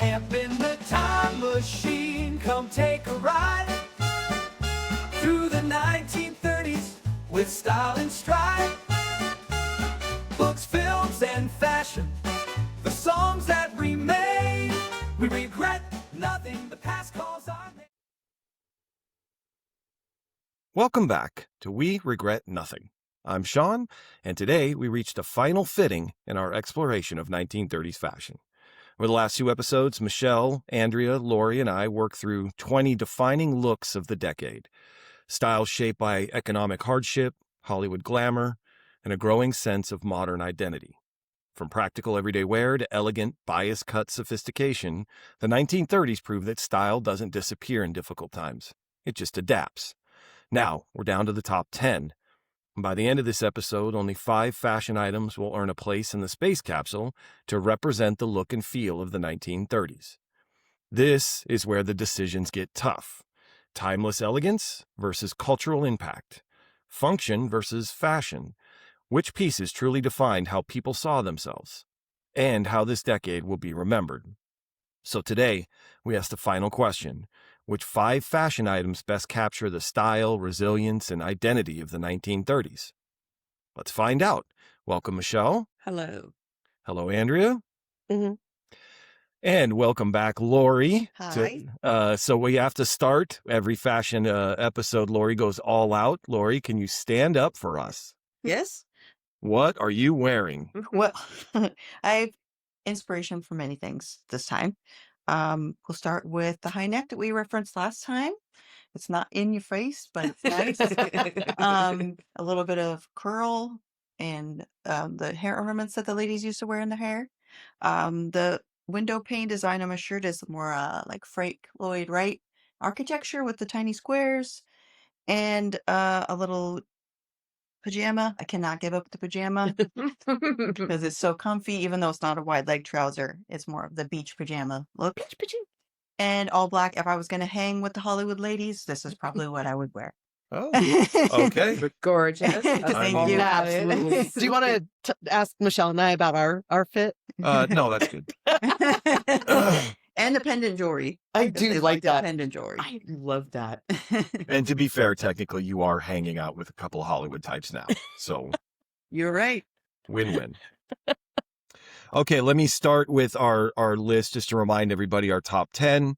Amp in the time machine, come take a ride through the 1930s with style and stride. Books, films, and fashion, the songs that remain. We regret nothing, the past calls our name. Welcome back to We Regret Nothing. I'm Sean, and today we reached a final fitting in our exploration of 1930s fashion. Over the last 2 episodes, Michelle, Andrea, Lori, and I worked through 20 defining looks of the decade. Styles shaped by economic hardship, Hollywood glamour, and a growing sense of modern identity. From practical everyday wear to elegant, bias-cut sophistication, the 1930s proved that style doesn't disappear in difficult times. It just adapts. Now, we're down to the top 10. And by the end of this episode, only 5 fashion items will earn a place in the space capsule to represent the look and feel of the 1930s. This is where the decisions get tough. Timeless elegance versus cultural impact. Function versus fashion. Which pieces truly defined how people saw themselves? And how this decade will be remembered. So today, we ask the final question. Which 5 fashion items best capture the style, resilience, and identity of the 1930s? Let's find out. Welcome, Michelle. Hello. Hello, Andrea. Mm-hmm. And welcome back, Lori. Hi. So we have to start every fashion episode. Lori goes all out. Lori, can you stand up for us? Yes. What are you wearing? Well, I have inspiration for many things this time. We'll start with the high neck that we referenced last time. It's not in your face, but it's nice. A little bit of curl and the hair ornaments that the ladies used to wear in their hair. The window pane design on my shirt is more like Frank Lloyd Wright architecture with the tiny squares and a little pajama. I cannot give up the pajama because it's so comfy, even though it's not a wide leg trouser. It's more of the beach pajama look. And all black. If I was going to hang with the Hollywood ladies, this is probably what I would wear. Oh, okay. Gorgeous. Thank you. Absolutely. Do you want to ask Michelle and I about our fit? No, that's good. And the pendant jewelry. I do like the that. pendant jewelry. I love that. And to be fair, technically, you are hanging out with a couple of Hollywood types now. So You're right. win-win. Okay, let me start with our list just to remind everybody our top 10.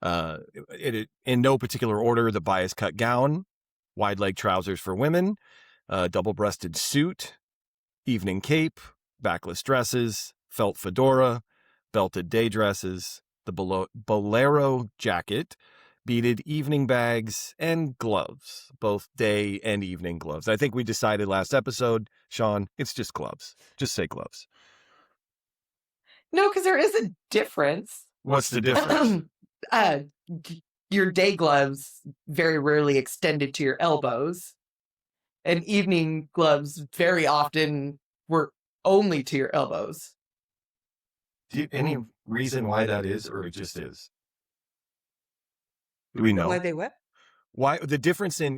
In no particular order, the bias cut gown, wide leg trousers for women, double-breasted suit, evening cape, backless dresses, felt fedora, belted day dresses, the Bolero jacket, beaded evening bags, and gloves, both day and evening gloves. I think we decided last episode, Sean, it's just gloves. Just say gloves. No, because there is a difference. What's the difference? Your day gloves very rarely extended to your elbows, and evening gloves very often were only to your elbows. Any reason why that is, or it just is? Do we know? Why they what? Why the difference in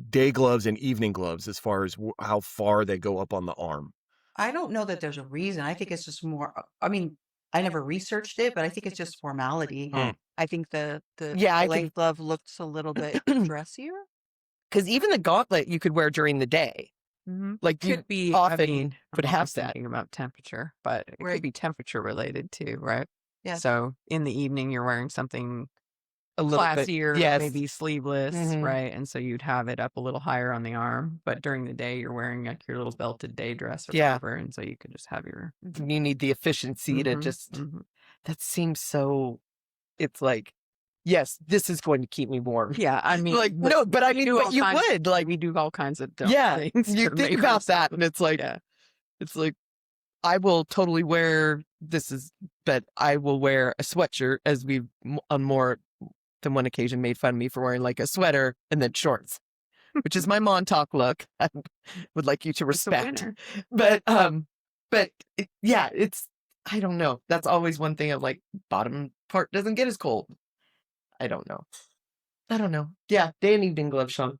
day gloves and evening gloves as far as how far they go up on the arm? I don't know that there's a reason. I think it's just more. I mean, I never researched it, but I think it's just formality. I think the leg glove looks a little bit dressier. Because even the gauntlet you could wear during the day. Mm-hmm. Like you could be often would have that. Thinking about temperature, but it Right. could be temperature related too, right? Yeah. So in the evening, you're wearing something A little classier, bit, yes. maybe sleeveless, Mhm. right? And so you'd have it up a little higher on the arm. But during the day, you're wearing like your little belted day dress or Yeah. whatever, and so you could just have your. You need the efficiency to Mhm, just. mhm. That seems so. It's like, yes, this is going to keep me warm. Yeah, I mean, Like no, but I we mean, do but all you kinds- would like. we do all kinds of dumb Yeah, things. you to think make about ourselves- that, and it's like, yeah. it's like, I will totally wear but I will wear a sweatshirt, as we've on more than one occasion made fun of me for wearing like a sweater and then shorts, which is my Montauk look. I would like you to It's a respect. winner. But yeah, it's, I don't know. That's always one thing of like, bottom part doesn't get as cold. I don't know. Yeah, day and evening gloves, Sean.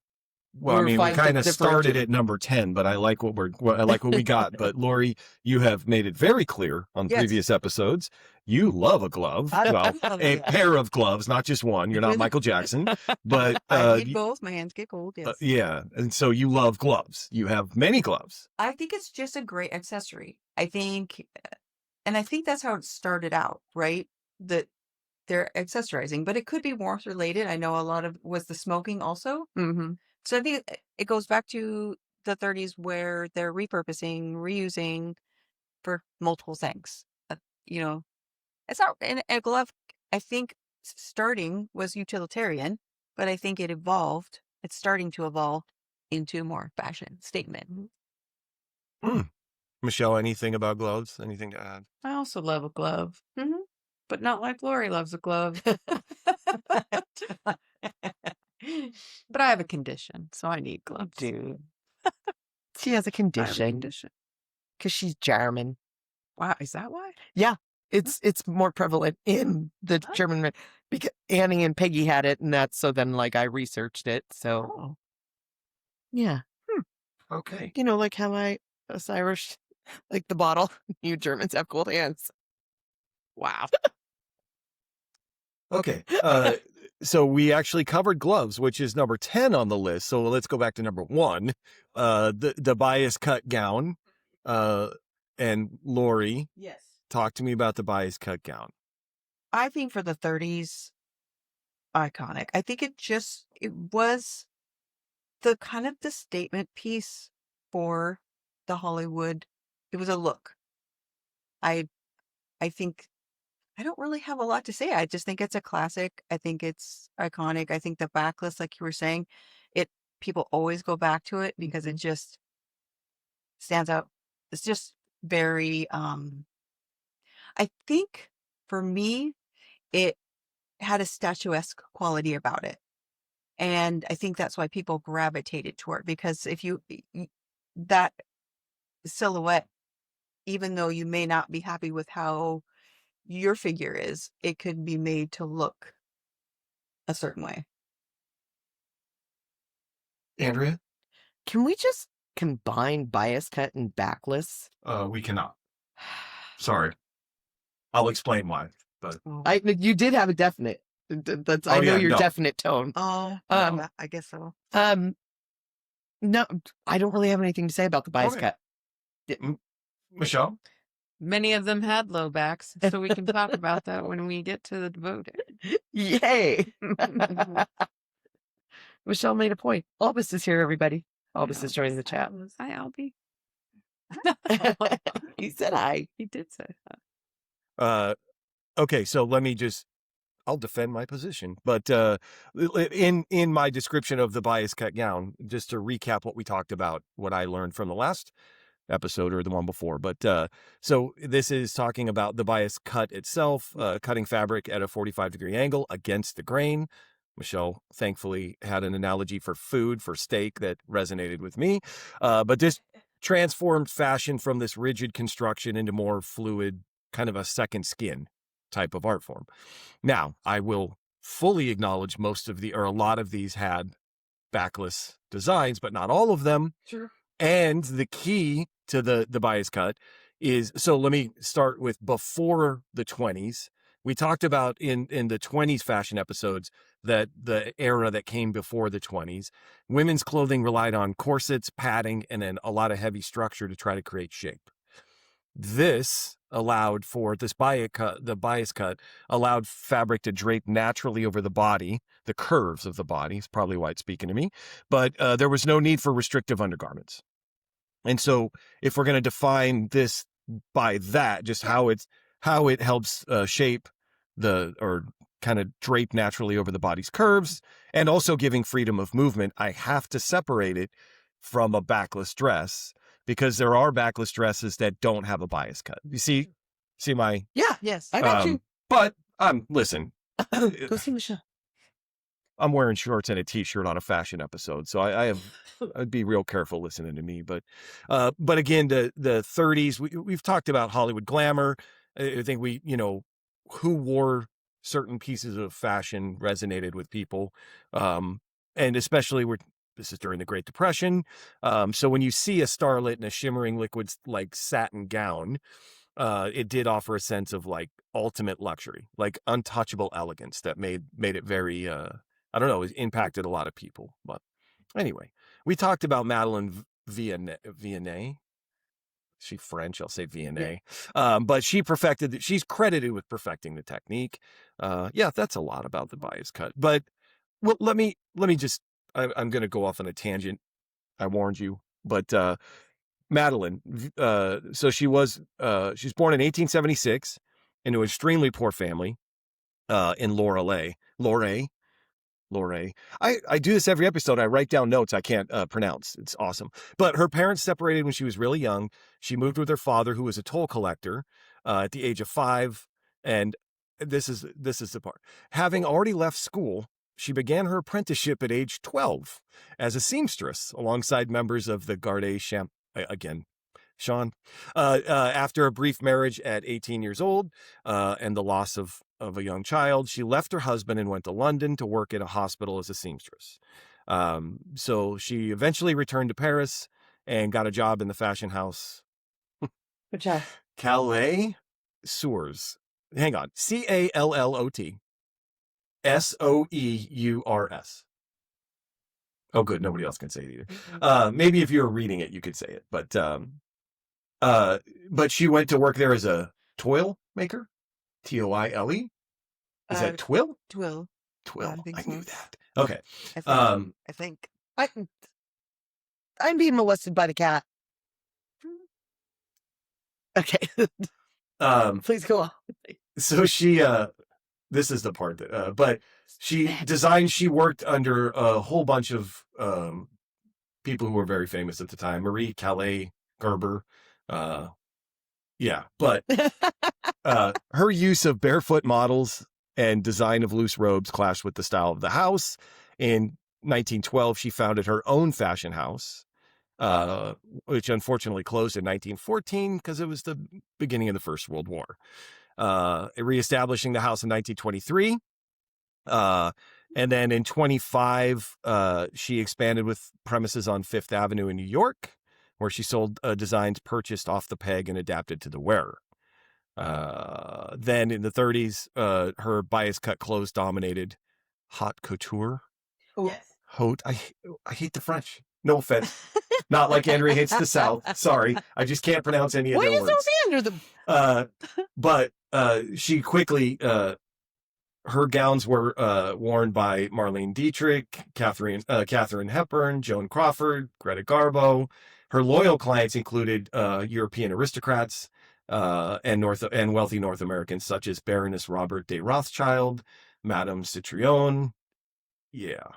Well, I mean, we fine to kind of started differentiate. at number 10, but I like I like what we got. But Lori, you have made it very clear on Yes. previous episodes. You love a glove. I Well, love a it. pair of gloves, not just one. You're not Michael Jackson, but I need both. My hands get cold. Yes. yeah. And so you love gloves. You have many gloves. I think it's just a great accessory. I think that's how it started out, right? That they're accessorizing, but it could be warmth related. I know a lot of was the smoking also. Mm-hmm. So I think it goes back to the 30s where they're repurposing, reusing for multiple things. You know, it's not in a glove. I think starting was utilitarian, but I think it evolved. It's starting to evolve into more fashion statement. Michelle, anything about gloves? Anything to add? I also love a glove, Mhm. but not like Lori loves a glove. But I have a condition, so I need gloves. Dude. She has a I have a condition condition. because she's German. Wow, is that why? Yeah, it's more prevalent in the Oh. German because Annie and Peggy had it, and that's so then like I researched it. So Oh, yeah, Okay. you know, like how us Irish like the bottle. You Germans have cold hands. wow. Okay. So we actually covered gloves, which is number 10 on the list. So let's go back to number 1. The bias cut gown. And Lori, Yes. talk to me about the bias cut gown. I think for the 30s, iconic. I think it was the kind of the statement piece for the Hollywood. It was a look. I think I don't really have a lot to say. I just think it's a classic. I think it's iconic. I think the backless, like you were saying, people always go back to it because it just stands out. It's just very I think for me, it had a statuesque quality about it. And I think that's why people gravitated toward because if that silhouette, even though you may not be happy with how your figure is, it could be made to look a certain way. Andrea? Can we just combine bias cut and backless? We cannot. Sorry. I'll explain why. But You did have a definite. That's I Oh, know yeah, your no. definite tone. Oh, I guess so. No, I don't really have anything to say about the bias Okay. cut. Michelle? Many of them had low backs, so we can talk about that when we get to the devoted. Yay! Michelle made a point. Albus is here, everybody. Albus is joining the chat. Hi, Albie. He said hi. He did say that. Okay, so I'll defend my position. But in my description of the bias cut gown, just to recap what we talked about, what I learned from the last episode or the one before. But so this is talking about the bias cut itself, cutting fabric at a 45-degree angle against the grain. Michelle thankfully had an analogy for food, for steak, that resonated with me. But this transformed fashion from this rigid construction into more fluid, kind of a second skin type of art form. Now, I will fully acknowledge a lot of these had backless designs, but not all of them. Sure. And the key to the bias cut is, so let me start with before the 20s. We talked about in the 20s fashion episodes that the era that came before the 20s, women's clothing relied on corsets, padding, and then a lot of heavy structure to try to create shape. This allowed for the bias cut allowed fabric to drape naturally over the body, the curves of the body is probably why it's speaking to me, but there was no need for restrictive undergarments. And so if we're going to define this by that, just how it helps shape or kind of drape naturally over the body's curves and also giving freedom of movement, I have to separate it from a backless dress, because there are backless dresses that don't have a bias cut. You see my, Yeah, Yes. I got you. but listen, Go see Michelle. I'm wearing shorts and a t-shirt on a fashion episode, so I'd be real careful listening to me. But again, the 30s, we've talked about Hollywood glamour. I think who wore certain pieces of fashion resonated with people, and especially This is during the Great Depression. So when you see a starlet in a shimmering liquid like satin gown, it did offer a sense of like ultimate luxury, like untouchable elegance that made it very, I don't know, it impacted a lot of people. But anyway, we talked about Madeleine Vianney. She's French, I'll say Vianney. But she's credited with perfecting the technique. Yeah, that's a lot about the bias cut. But well, let me just, I'm going to go off on a tangent. I warned you. But Madeleine, so she was born in 1876 into an extremely poor family in Loreley. I do this every episode. I write down notes I can't pronounce. It's awesome. But her parents separated when she was really young. She moved with her father, who was a toll collector, at the age of 5. And this is the part. Having already left school, she began her apprenticeship at age 12 as a seamstress alongside members of the Garde again. Sean, after a brief marriage at 18 years old and the loss of a young child, she left her husband and went to London to work in a hospital as a seamstress. So she eventually returned to Paris and got a job in the fashion house. Good job. Calais Soeurs. Hang on. Callot Soeurs. Oh, good. Nobody else can say it either. Maybe if you were reading it, you could say it. But she went to work there as a toile maker. Toile. Is that twill? Twill. Twill. I think I so. knew that. Okay. I think. I'm being molested by the cat. Okay. Please go on. So she, this is the part that, but she worked under a whole bunch of people who were very famous at the time. Marie Calais Gerber. Yeah, but her use of barefoot models and design of loose robes clashed with the style of the house. In 1912, she founded her own fashion house, which unfortunately closed in 1914 because it was the beginning of the First World War. Reestablishing the house in 1923. And then in 25, she expanded with premises on Fifth Avenue in New York, where she sold designs purchased off the peg and adapted to the wearer. Then in the 30s, her bias cut clothes dominated haute couture. Yes. Haute. I hate the French. No offense. Not like Andrea hates the South. Sorry. I just can't pronounce any of Why their are you words. so mean under them? But she quickly, her gowns were worn by Marlene Dietrich, Katharine Hepburn, Joan Crawford, Greta Garbo. Her loyal clients included European aristocrats and wealthy North Americans such as Baroness Robert de Rothschild, Madame Citroën. Yeah.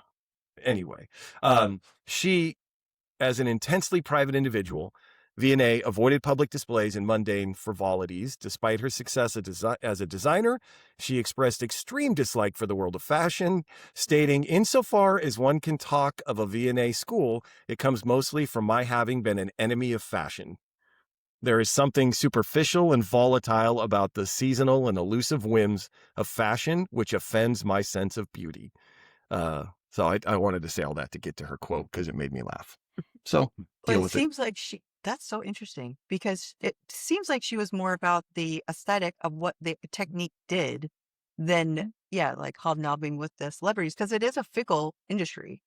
Anyway, she, as an intensely private individual, Vianney avoided public displays and mundane frivolities. Despite her success as a designer, she expressed extreme dislike for the world of fashion, stating, "Insofar as one can talk of a Vianney school, it comes mostly from my having been an enemy of fashion. There is something superficial and volatile about the seasonal and elusive whims of fashion which offends my sense of beauty." So I wanted to say all that to get to her quote because it made me laugh. So deal with it. Seems like that's so interesting because it seems like she was more about the aesthetic of what the technique did than, like hobnobbing with the celebrities, because it is a fickle industry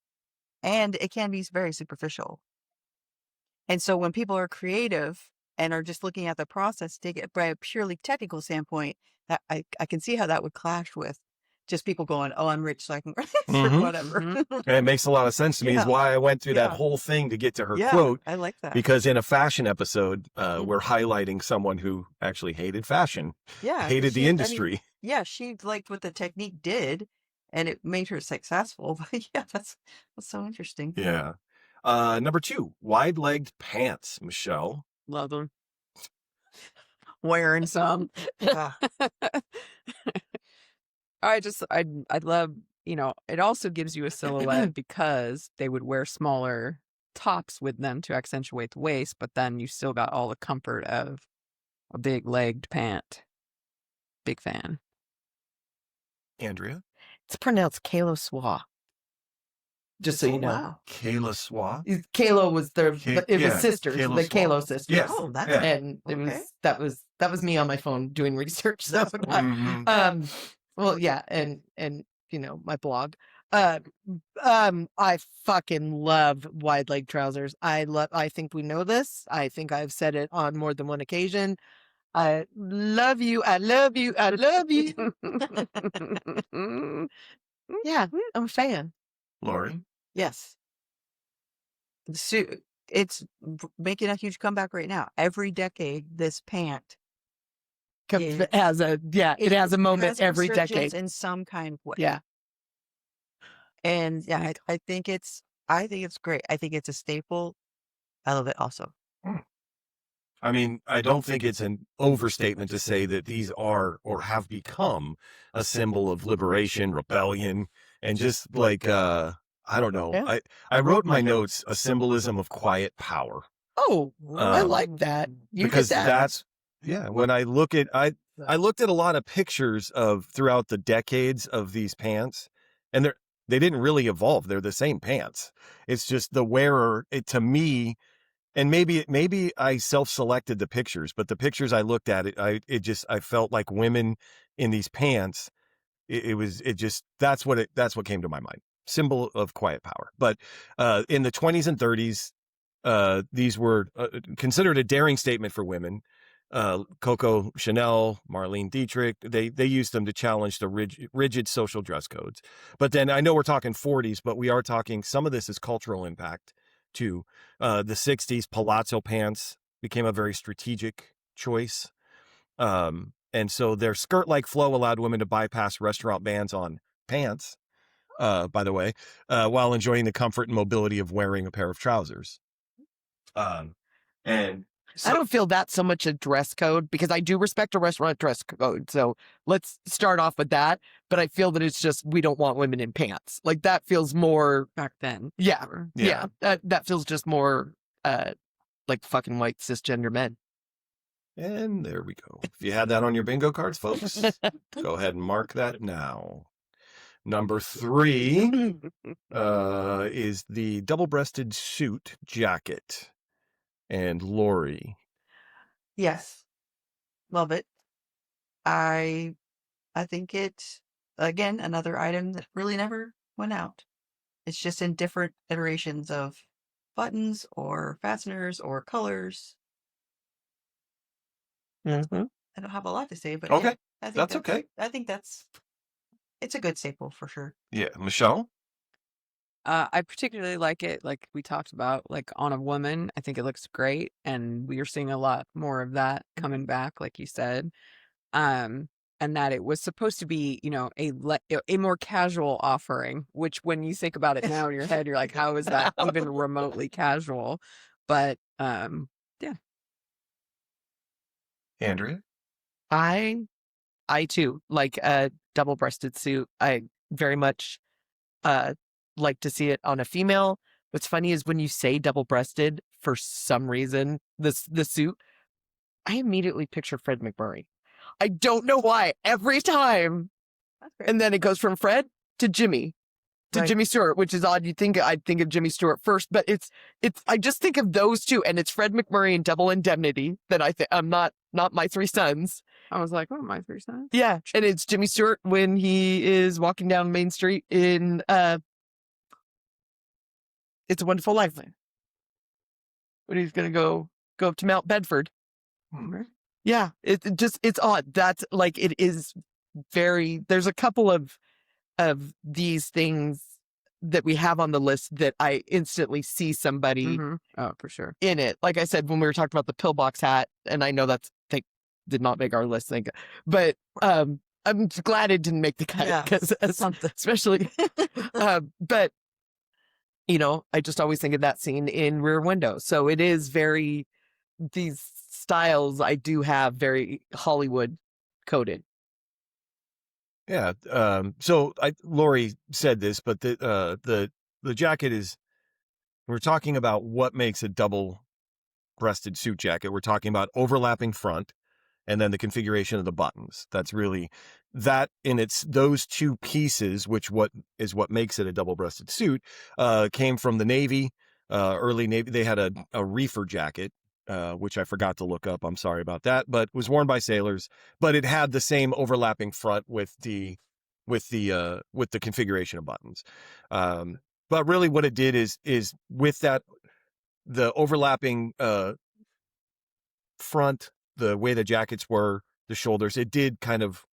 and it can be very superficial. And so when people are creative and are just looking at the process, take it by a purely technical standpoint, that I can see how that would clash with just people going, "Oh, I'm rich, so I can or whatever." And it makes a lot of sense to me. Is why I went through that whole thing to get to her quote. I like that. Because in a fashion episode, we're highlighting someone who actually hated fashion, hated the industry. She liked what the technique did, and it made her successful. But that's so interesting. Yeah. Number 2, wide-legged pants, Michelle. Love them. Wearing some. I love, it also gives you a silhouette because they would wear smaller tops with them to accentuate the waist, but then you still got all the comfort of a big legged pant. Big fan. Andrea? It's pronounced Kalo Swa. Just so you know. Wow. Kayla Swa. Kalo was their, it yeah, was sisters, Kayla the Swan. Kalo sisters. Yes. Oh, that's Yeah. And it Okay. was that was me on my phone doing research. So Mhm. well, yeah, and you know, my blog. I fucking love wide leg trousers. I think we know this. I think I've said it on more than one occasion. I love you. I love you. I love you. Yeah, I'm a fan. Lori. Yes. The suit, it's making a huge comeback right now. Every decade, this pant It has a it has a moment has every resurgence decade. in some kind of way. Yeah. And yeah, I think it's great. I think it's a staple. I love it also. I mean, I don't think it's an overstatement to say that these are or have become a symbol of liberation, rebellion, and just like I don't know. Yeah. I wrote in my notes a symbolism of quiet power. Oh, I Um, like that. You because did that. that's when I look at I looked at a lot of pictures of throughout the decades of these pants, and they didn't really evolve. They're the same pants. It's just the wearer, to me, and maybe I self-selected the pictures, but the pictures I looked at, I felt like women in these pants. That's what came to my mind. Symbol of quiet power. But in the 20s and 30s, these were considered a daring statement for women. Coco Chanel, Marlene Dietrich, they used them to challenge the rigid social dress codes. But then I know we're talking 40s, but we are talking, some of this is cultural impact too. The 60s, palazzo pants became a very strategic choice. And so their skirt-like flow allowed women to bypass restaurant bans on pants, by the way, while enjoying the comfort and mobility of wearing a pair of trousers. And I don't feel that's so much a dress code, because I do respect a restaurant dress code. So let's start off with that. But I feel that it's just, we don't want women in pants. Like, that feels more Back then. Yeah. Sure. Yeah. That feels just more like fucking white cisgender men. And there we go. If you had that on your bingo cards, folks, go ahead and mark that now. Number 3 is the double-breasted suit jacket. And Lori. Yes. Love it. I think it's, again, another item that really never went out. It's just in different iterations of buttons or fasteners or colors. Mm-hmm. I don't have a lot to say, but Okay, yeah, I think that's okay. I think it's a good staple for sure. Yeah, Michelle? I particularly like it, like we talked about, like on a woman. I think it looks great, and we are seeing a lot more of that coming back, like you said. And that it was supposed to be, you know, a more casual offering. Which, when you think about it now in your head, you're like, how is that even remotely casual? But yeah. Andrea? I too like a double-breasted suit. I very much like to see it on a female. What's funny is when you say double-breasted, for some reason, the suit, I immediately picture Fred McMurray. I don't know why. Every time. That's great. And then it goes from Fred to Jimmy. To Right. Jimmy Stewart, which is odd. I'd think of Jimmy Stewart first, but it's I just think of those two, and it's Fred McMurray in Double Indemnity that I think, I'm not My Three Sons. I was like, oh, my 3 sons. Yeah, and it's Jimmy Stewart when he is walking down Main Street in It's a Wonderful Life. When he's gonna go up to Mount Bedford. Yeah, it's odd. That's like, it is very. There's a couple of these things that we have on the list that I instantly see somebody Oh, for sure. in it. Like I said, when we were talking about the pillbox hat, and I know they did not make our list, but I'm glad it didn't make the cut, Yeah, because something. especially, but you know, I just always think of that scene in Rear Window. So it is very, these styles I do have very Hollywood coded. Yeah. So Lori said this, but the jacket is, we're talking about what makes a double-breasted suit jacket. We're talking about overlapping front and then the configuration of the buttons. That's really that in its those two pieces, which what makes it a double-breasted suit, came from the Navy, early Navy. They had a reefer jacket, which I forgot to look up. I'm sorry about that, but was worn by sailors. But it had the same overlapping front with the configuration of buttons. But really, what it did is with that the overlapping front, the way the jackets were, the shoulders, it did kind of.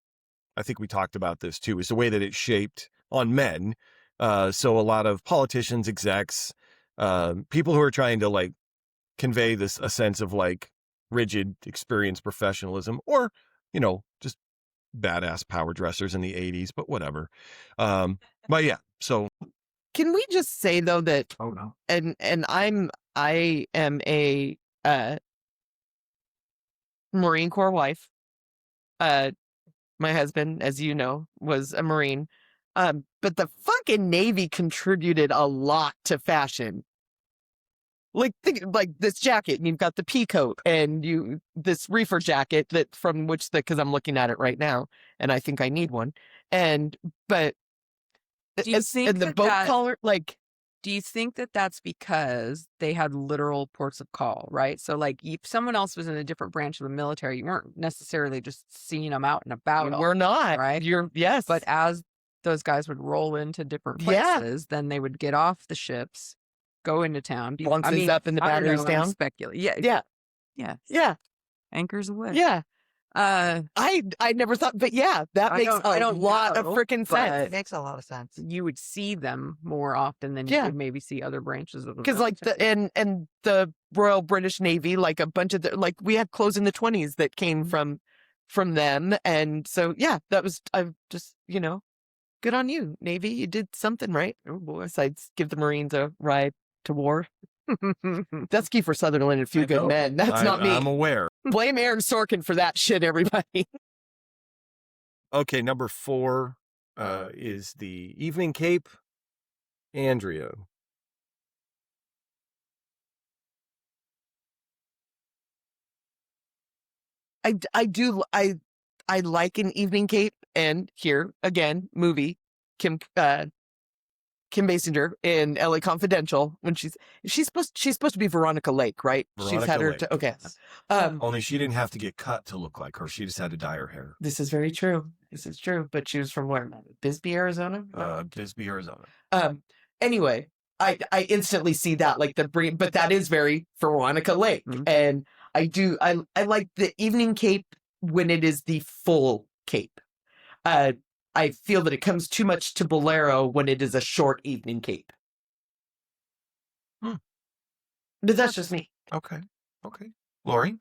I think we talked about this too. Is the way that it shaped on men. So a lot of politicians, execs, people who are trying to like convey a sense of like rigid experience, professionalism, or just badass power dressers in the 80s, but whatever. But yeah, so Can we just say though that oh no, and I am a Marine Corps wife. My husband, as you know, was a Marine. But the fucking Navy contributed a lot to fashion. Like this jacket, and you've got the pea coat, and this reefer jacket because I'm looking at it right now, and I think I need one. But Do you think and the that boat that- collar, like Do you think that that's because they had literal ports of call, right? So, like, if someone else was in a different branch of the military, you weren't necessarily just seeing them out and about. all we're not right? Yes, But as those guys would roll into different Yeah. places, then they would get off the ships, go into town. Blunt's up and the I don't battery's know, I'm down. speculating. Yeah, Yeah, yeah, yeah, anchors away. yeah. Uh, I never thought, but yeah, that I makes don't a lot of know, freaking but- sense. It makes a lot of sense. you would see them more often than you Yeah. would maybe see other branches of the Because like military. and the Royal British Navy, like a bunch of we had clothes in the 20s that came Mhm. from them, and so yeah, that was I'm just good on you, Navy. You did something right. Oh boy. Besides give the Marines a ride to war. That's Kiefer Sutherland and a few I good know. men. That's not me. I'm aware. Blame Aaron Sorkin for that shit, everybody. Okay, number 4 is the evening cape. Andrea. I like an evening cape, and here again, movie Kim Basinger in LA Confidential when she's supposed to be Veronica Lake, right? She's Veronica had her Lake, to okay. yes. Um, Only she didn't have to get cut to look like her. She just had to dye her hair. this is very true. This is true. But she was from where? Bisbee, Arizona. Bisbee, Arizona. Anyway, I instantly see that but that is very Veronica Lake, Mhm. and I like the evening cape when it is the full cape. I feel that it comes too much to Bolero when it is a short evening cape. Hmm. But that's just me. Okay. Lori?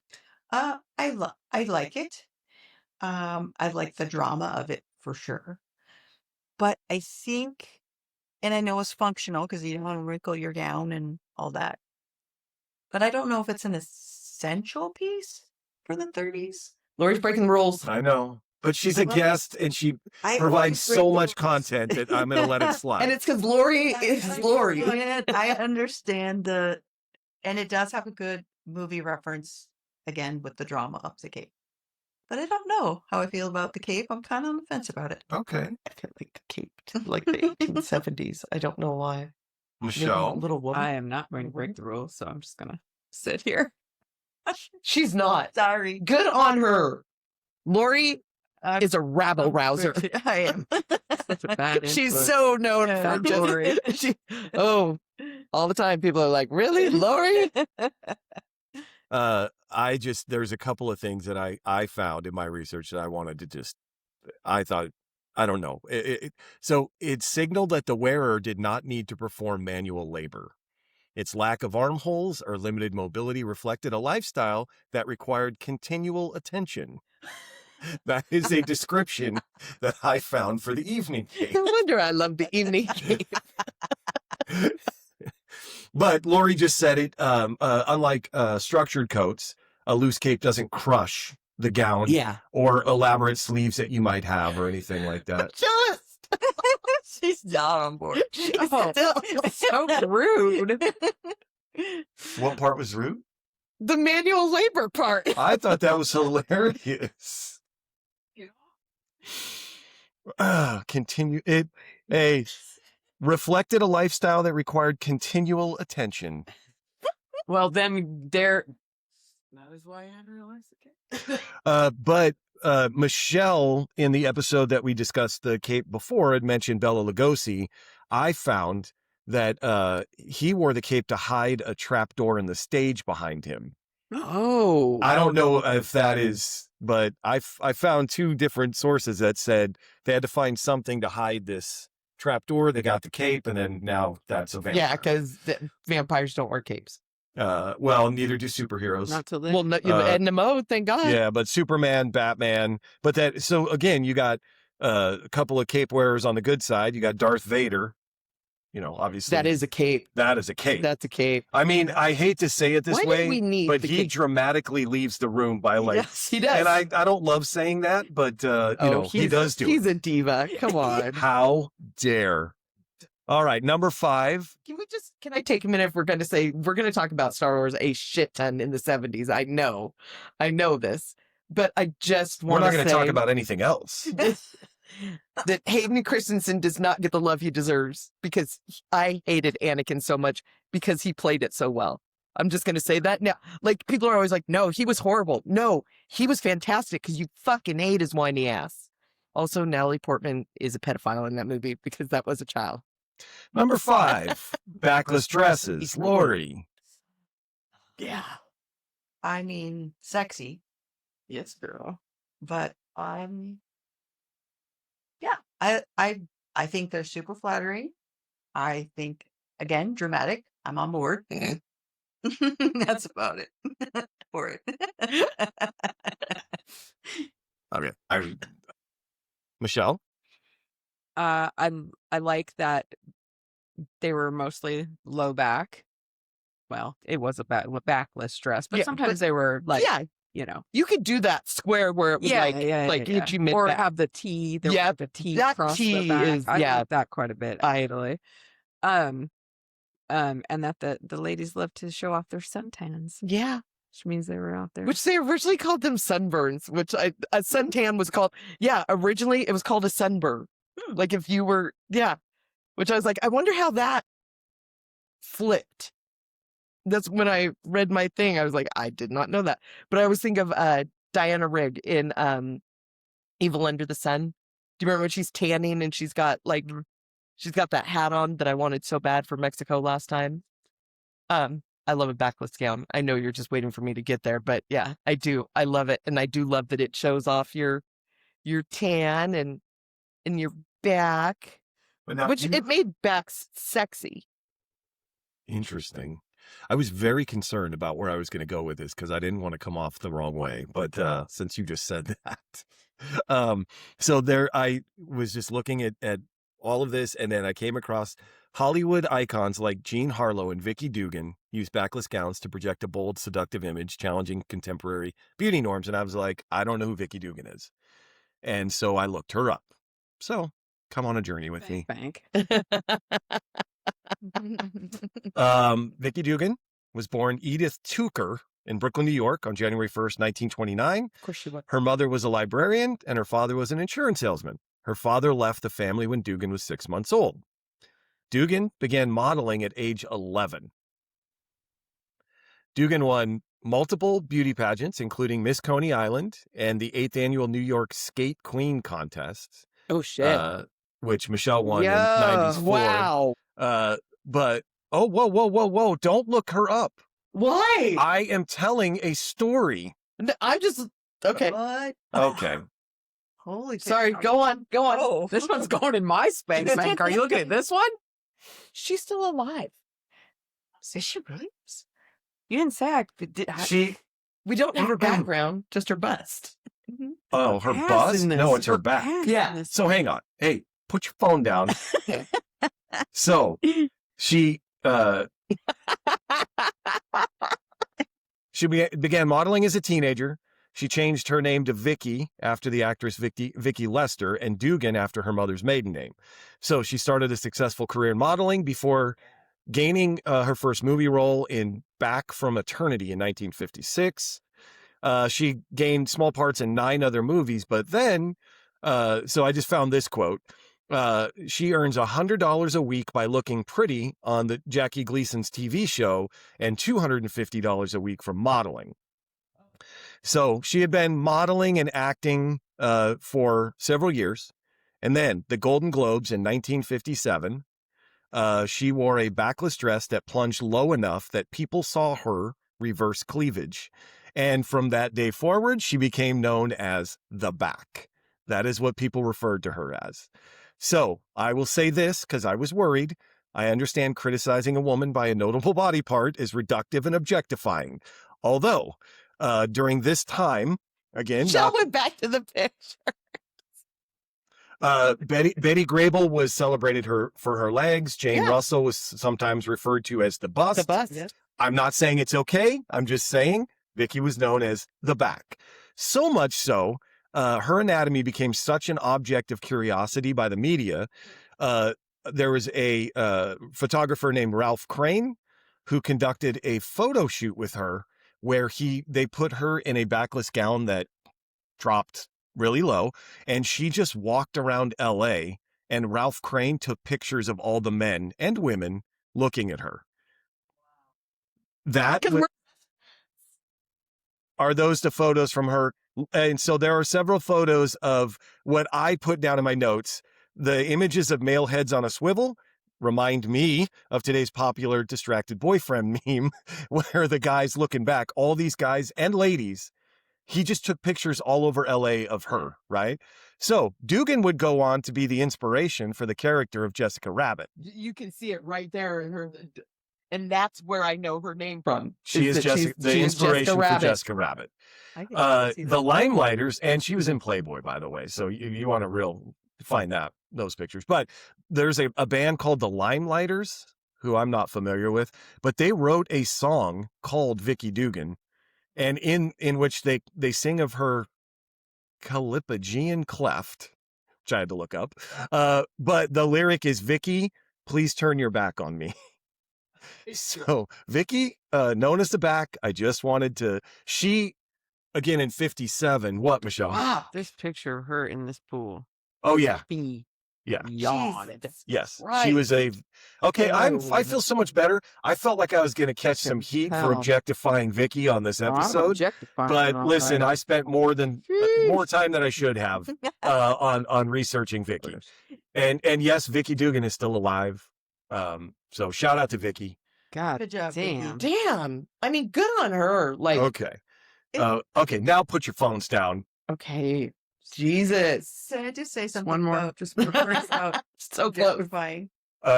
I like it. I like the drama of it for sure. But I think, and I know it's functional because you don't want to wrinkle your gown and all that. But I don't know if it's an essential piece for the 30s. Lori's breaking the rules. I know. But she's a guest and she I provides always so break much the rules. content that I'm going to let it slide. And it's because Lori is Lori. I understand and it does have a good movie reference again with the drama of the cape. But I don't know how I feel about the cape. I'm kind of on the fence about it. Okay. I feel like the cape to like the 1870s. I don't know why. Michelle? Little woman. I am not going to break the rules, so I'm just gonna sit here. She's not. Sorry. Good on her. Lori is a rabble rouser. I am. Such a bad She's influence. so known for Bad just Lori. all the time people are like, really, Lori? There's a couple of things that I found in my research that I wanted to I thought, I don't know. So it signaled that the wearer did not need to perform manual labor. Its lack of armholes or limited mobility reflected a lifestyle that required continual attention. That is a description that I found for the evening cape. No wonder I love the evening cape. But Lori just said it. Unlike structured coats, a loose cape doesn't crush the gown Yeah. or elaborate sleeves that you might have or anything like that. Just. She's not on board. She's Oh. still. So rude. What part was rude? the manual labor part. I thought that was hilarious. Reflected a lifestyle that required continual attention. Well, then that is why I had realized it. But Michelle, in the episode that we discussed the cape before, had mentioned Bela Lugosi. I found that he wore the cape to hide a trapdoor in the stage behind him. Oh. I don't know if that is, but I found two different sources that said they had to find something to hide this trapdoor. They got the cape, and then now that's a vampire. Yeah, because vampires don't wear capes. Well, neither do superheroes. Not to live. Well, no, Edna Mode, thank God. Yeah, but Superman, Batman. But so again, you got a couple of cape wearers on the good side. You got Darth Vader. Obviously. That is a cape. That is a cape. That's a cape. I mean, I hate to say it this Why way, did we need but the he cape? dramatically leaves the room by Yes, he does. And I don't love saying that, but he does do He's it. a diva. Come on. How dare. All right, number 5. Can I take a minute if we're going to talk about Star Wars a shit ton in the 70s. I know this, but I just We're want not to going to talk about anything else. that Hayden Christensen does not get the love he deserves because I hated Anakin so much because he played it so well. I'm just going to say that now. Like, people are always like, no, he was horrible. No, he was fantastic because you fucking hate his whiny ass. Also, Natalie Portman is a pedophile in that movie because that was a child. Number 5, backless dresses. Lori. Yeah. I mean, sexy, Yes, girl. but yeah, I think they're super flattering. I think, again, dramatic. I'm on board. That's about it for it. Okay. Michelle? I like that they were mostly low back. Well, it was a backless dress, but Yeah, sometimes but- they were like, yeah, you know, you could do that square where it was hit you mid or back. have the T. There Yeah, was the T that across T the back. is- I yeah. like that quite a bit actually. And that the ladies love to show off their suntans, Yeah. which means they were out there. Which they originally called them sunburns, which a suntan was called. Yeah, originally it was called a sunburn. Like if you were, which I was like, I wonder how that flipped. That's when I read my thing. I was like, I did not know that. But I always think of Diana Rigg in Evil Under the Sun. Do you remember when she's tanning and she's got that hat on that I wanted so bad for Mexico last time? I love a backless gown. I know you're just waiting for me to get there, but yeah, I do. I love it. And I do love that it shows off your tan and your back, But now which it made backs sexy. Interesting. I was very concerned about where I was going to go with this because I didn't want to come off the wrong way. But since you just said that, so there, I was just looking at all of this, and then I came across Hollywood icons like Jean Harlow and Vicky Dugan use backless gowns to project a bold, seductive image, challenging contemporary beauty norms. And I was like, I don't know who Vicky Dugan is. And so I looked her up. So come on a journey with me. Bank. Vicky Dugan was born Edith Tucker in Brooklyn, New York on January 1st, 1929. Of course she was. Her mother was a librarian and her father was an insurance salesman. Her father left the family when Dugan was 6 months old. Dugan began modeling at age 11. Dugan won multiple beauty pageants, including Miss Coney Island and the 8th annual New York Skate Queen contest, Oh shit! which Michelle won in Yeah. 94. Wow. But, whoa. Don't look her up. Why? I am telling a story. I'm just okay. What? Okay. Holy Sorry. Go on. Go on. Oh, this one's going in my spank bank. Are you looking at this one? She's still alive. Is she really? You didn't say She, We don't have her background, just her bust. oh, her ass bust? in this. No, it's her Her back. ass Yeah. in this. So hang on. Hey, put your phone down. So she began modeling as a teenager. She changed her name to Vicky after the actress Vicky Lester, and Dugan after her mother's maiden name. So she started a successful career in modeling before gaining her first movie role in Back from Eternity in 1956. She gained small parts in 9 other movies, but then, so I just found this quote. She earns $100 a week by looking pretty on the Jackie Gleason's TV show and $250 a week for modeling. So she had been modeling and acting for several years. And then the Golden Globes in 1957, she wore a backless dress that plunged low enough that people saw her reverse cleavage. And from that day forward, she became known as the Back. That is what people referred to her as. So I will say this because I was worried. I understand criticizing a woman by a notable body part is reductive and objectifying. Although, during this time, again, Shall we back to the picture? Betty Grable was celebrated for her legs. Jane Yeah. Russell was sometimes referred to as the bust. The bust. Yeah. I'm not saying it's okay. I'm just saying Vicky was known as the Back. So much so, her anatomy became such an object of curiosity by the media. There was a photographer named Ralph Crane who conducted a photo shoot with her where they put her in a backless gown that dropped really low, and she just walked around LA, and Ralph Crane took pictures of all the men and women looking at her. That are those the photos from her? And so there are several photos of what I put down in my notes. The images of male heads on a swivel remind me of today's popular distracted boyfriend meme, where the guy's looking back, all these guys and ladies. He just took pictures all over LA of her, right? So Dugan would go on to be the inspiration for the character of Jessica Rabbit. You can see it right there in her, and that's where I know her name from. She is that the she's inspiration for Rabbit. Jessica Rabbit. I can see The that. Limelighters, and she was in Playboy, by the way. So you want to find those pictures. But there's a band called the Limelighters, who I'm not familiar with, but they wrote a song called Vicky Dugan, and in which they sing of her Callipygian cleft, which I had to look up. But the lyric is, "Vicky, please turn your back on me." So Vicky, known as the Back, I just wanted to. She, again in 57. What, Michelle? Wow, this picture of her in this pool. Oh yeah, Be yeah. yawned. Yes, Right. she was okay. I feel so much better. I felt like I was going to catch some heat for hell. objectifying Vicky on this Oh, I'm episode. objectifying But her, listen, all I right. spent more time than I should have on researching Vicky. And yes, Vicky Dugan is still alive. So shout out to Vicky. God Good job, Vicky. damn. Damn. I mean, good on her. Like, Okay. Okay, now put your phones down. okay. Jesus. Can I just say something one more. about just about So close. justifying?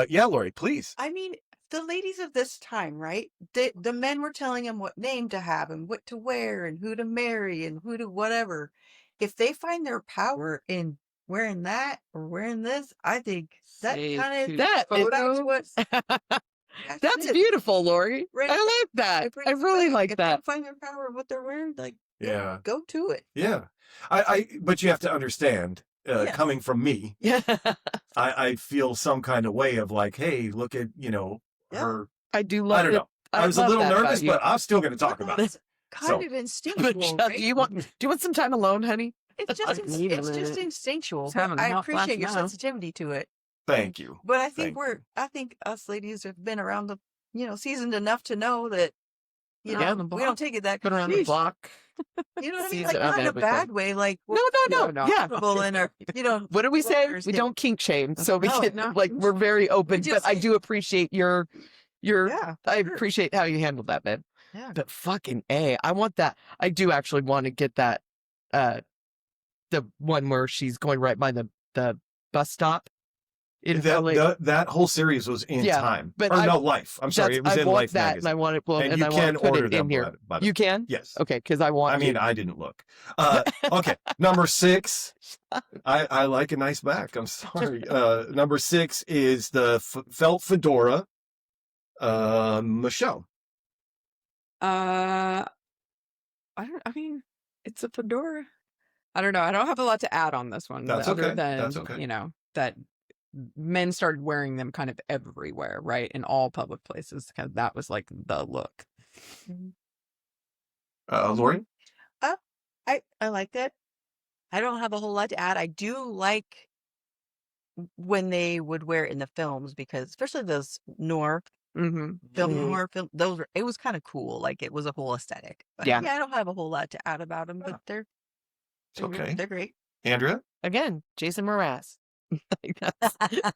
Yeah, Lori, please. I mean, the ladies of this time, right? The men were telling them what name to have and what to wear and who to marry and who to whatever. If they find their power in wearing that or wearing this, I think that Save kind two of That is- that's what. That's it. beautiful, Lori. Right. I like that. It brings I really back- like if that. They find their power in what they're wearing, like Yeah. go to it. Yeah. But you have to understand, Yeah. coming from me, Yeah. I feel some kind of way of like, hey, look at, Yeah. her. I do love I don't it. know. I was a love little that about nervous, you. but I'm still going to talk about it. It's kind of instinctual. But Michelle, right? do you want some time alone, honey? It's I just need a it's just minute. instinctual. Just but having a I hot appreciate flash your now. sensitivity to it. Thank you. But I Thank think I think us ladies have been around seasoned enough to know that, Around the we block. don't take it that Been around the Sheesh. block. You know what I mean? Seasoned Like, on not in a everything. bad way. Like, No. No. Yeah. comfortable in our, What do we say? Blockers, We yeah. don't kink shame, so we No, can no. we're very open. just- But I do appreciate your. yeah. I sure. appreciate how you handled that, man. Yeah. But fucking A, I want that. I do actually want to get that. The one where she's going right by the bus stop. In LA. That whole series was in Yeah, Time. but Or I- no, Life. I'm sorry, it was I in want Life that, magazine. and I want it. Well, And and you I want can to put order it them in here. by the You can. Yes. Okay, because I want. I mean, I didn't look. Okay, number 6. I like a nice back. I'm sorry. Number 6 is the felt fedora. Michelle. I mean, it's a fedora. I don't know. I don't have a lot to add on this one. That's other okay. than, That's okay. that men started wearing them kind of everywhere, right? In all public places. Kind of, that was like the look. Lori? I liked it. I don't have a whole lot to add. I do like when they would wear it in the films, because especially those noir film noir film, it was kind of cool. Like, it was a whole aesthetic. But Yeah. I don't have a whole lot to add about them, but they're Okay. they're great. Andrea? Again, Jason Mraz. Like,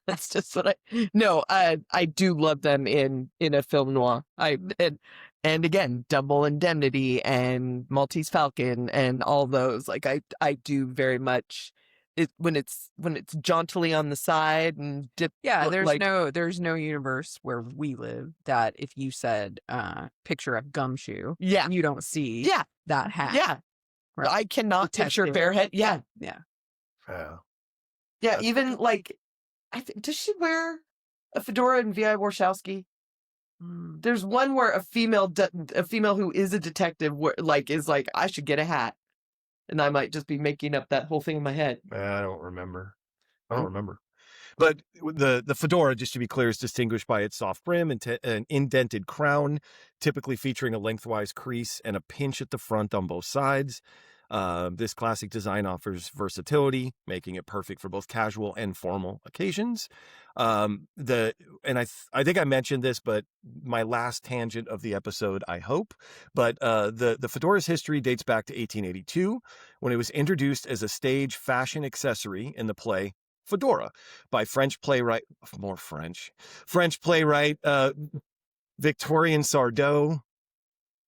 that's just what I do love them in a film noir. And again, Double Indemnity and Maltese Falcon and all those. Like, I do very much it when it's jauntily on the side and there's no universe where we live that if you said picture a gumshoe, you don't see that hat. Yeah. Right. I cannot picture barehead. Yeah. Yeah, even like, does she wear a fedora in V.I. Warshawski? There's one where a female who is a detective is like, I should get a hat, and I might just be making up that whole thing in my head. I don't remember. But the fedora, just to be clear, is distinguished by its soft brim and an indented crown, typically featuring a lengthwise crease and a pinch at the front on both sides. This classic design offers versatility, making it perfect for both casual and formal occasions. I think I mentioned this, but my last tangent of the episode, I hope. But the fedora's history dates back to 1882, when it was introduced as a stage fashion accessory in the play Fedora by French playwright Victorian Sardou.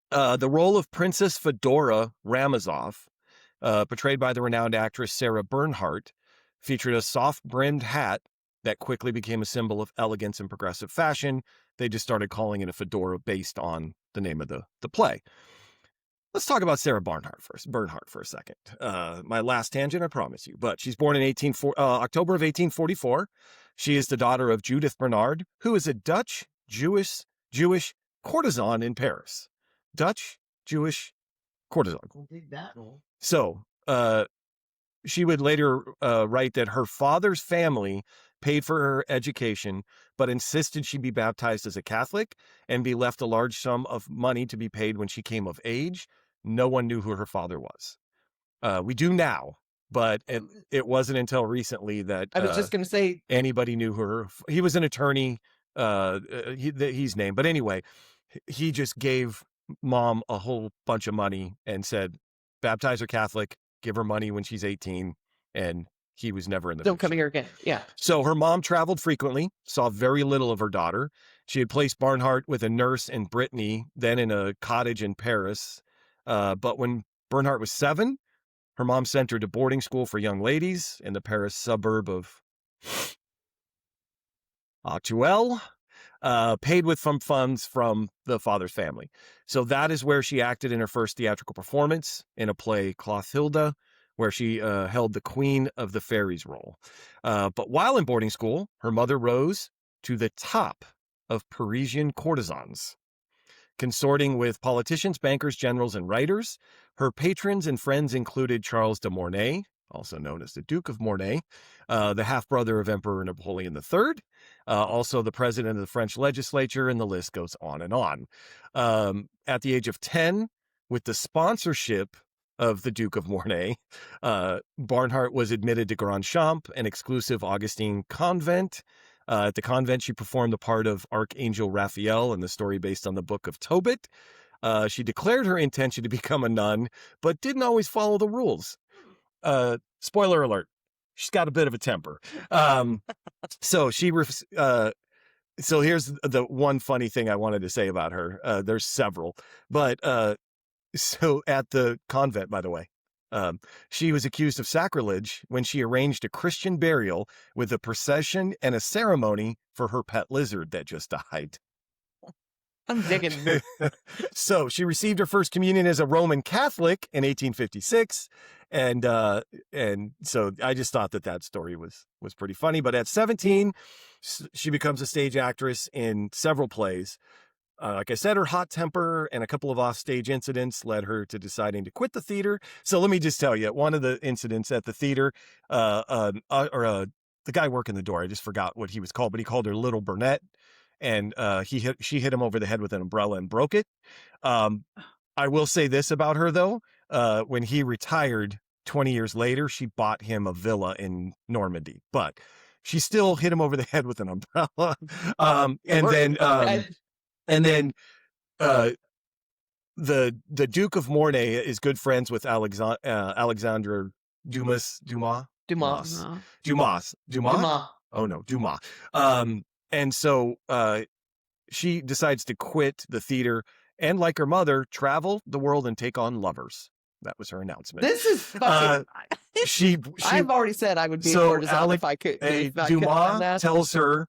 The role of Princess Fedora Ramazov, portrayed by the renowned actress Sarah Bernhardt, featured a soft-brimmed hat that quickly became a symbol of elegance and progressive fashion. They just started calling it a fedora based on the name of the play. Let's talk about Sarah Bernhardt for a second. My last tangent, I promise you. But she's born in October of 1844. She is the daughter of Judith Bernard, who is a Dutch Jewish courtesan in Paris. Dutch Jewish courtesan. So, she would later write that her father's family paid for her education, but insisted she be baptized as a Catholic and be left a large sum of money to be paid when she came of age. No one knew who her father was. We do now, but it wasn't until recently that I was just going to say anybody knew who he was an attorney. He's named, but anyway, he just gave mom a whole bunch of money and said, baptize her Catholic, give her money when she's 18, and he was never in the don't picture. come here again. Yeah. So her mom traveled frequently, saw very little of her daughter. She had placed Bernhardt with a nurse in Brittany, then in a cottage in Paris. But when Bernhardt was 7, her mom sent her to boarding school for young ladies in the Paris suburb of Actuel, paid with funds from the father's family. So that is where she acted in her first theatrical performance in a play, Clothilda, where she held the Queen of the Fairies role. But while in boarding school, her mother rose to the top of Parisian courtesans. Consorting with politicians, bankers, generals, and writers, her patrons and friends included Charles de Mornay, also known as the Duke of Mornay, the half-brother of Emperor Napoleon III, also the president of the French legislature, and the list goes on and on. At the age of 10, with the sponsorship of the Duke of Mornay, Bernhardt was admitted to Grand Champ, an exclusive Augustine convent. At the convent, she performed the part of Archangel Raphael in the story based on the Book of Tobit. She declared her intention to become a nun, but didn't always follow the rules. Spoiler alert, she's got a bit of a temper. So here's the one funny thing I wanted to say about her. There's several, but so at the convent, by the way, she was accused of sacrilege when she arranged a Christian burial with a procession and a ceremony for her pet lizard that just died. I'm digging. So she received her first communion as a Roman Catholic in 1856. And so I just thought that story was pretty funny. But at 17, she becomes a stage actress in several plays. Like I said, her hot temper and a couple of offstage incidents led her to deciding to quit the theater. So let me just tell you, one of the incidents at the theater, the guy working the door. I just forgot what he was called, but he called her Little Burnett, and she hit him over the head with an umbrella and broke it. I will say this about her though: when he retired 20 years later, she bought him a villa in Normandy, but she still hit him over the head with an umbrella. And then the Duke of Mornay is good friends with Alexandre Dumas. Oh no, Dumas. And so she decides to quit the theater and, like her mother, travel the world and take on lovers. That was her announcement. This is fucking. I've already said I would be a courtesan if I could. Dumas tells her,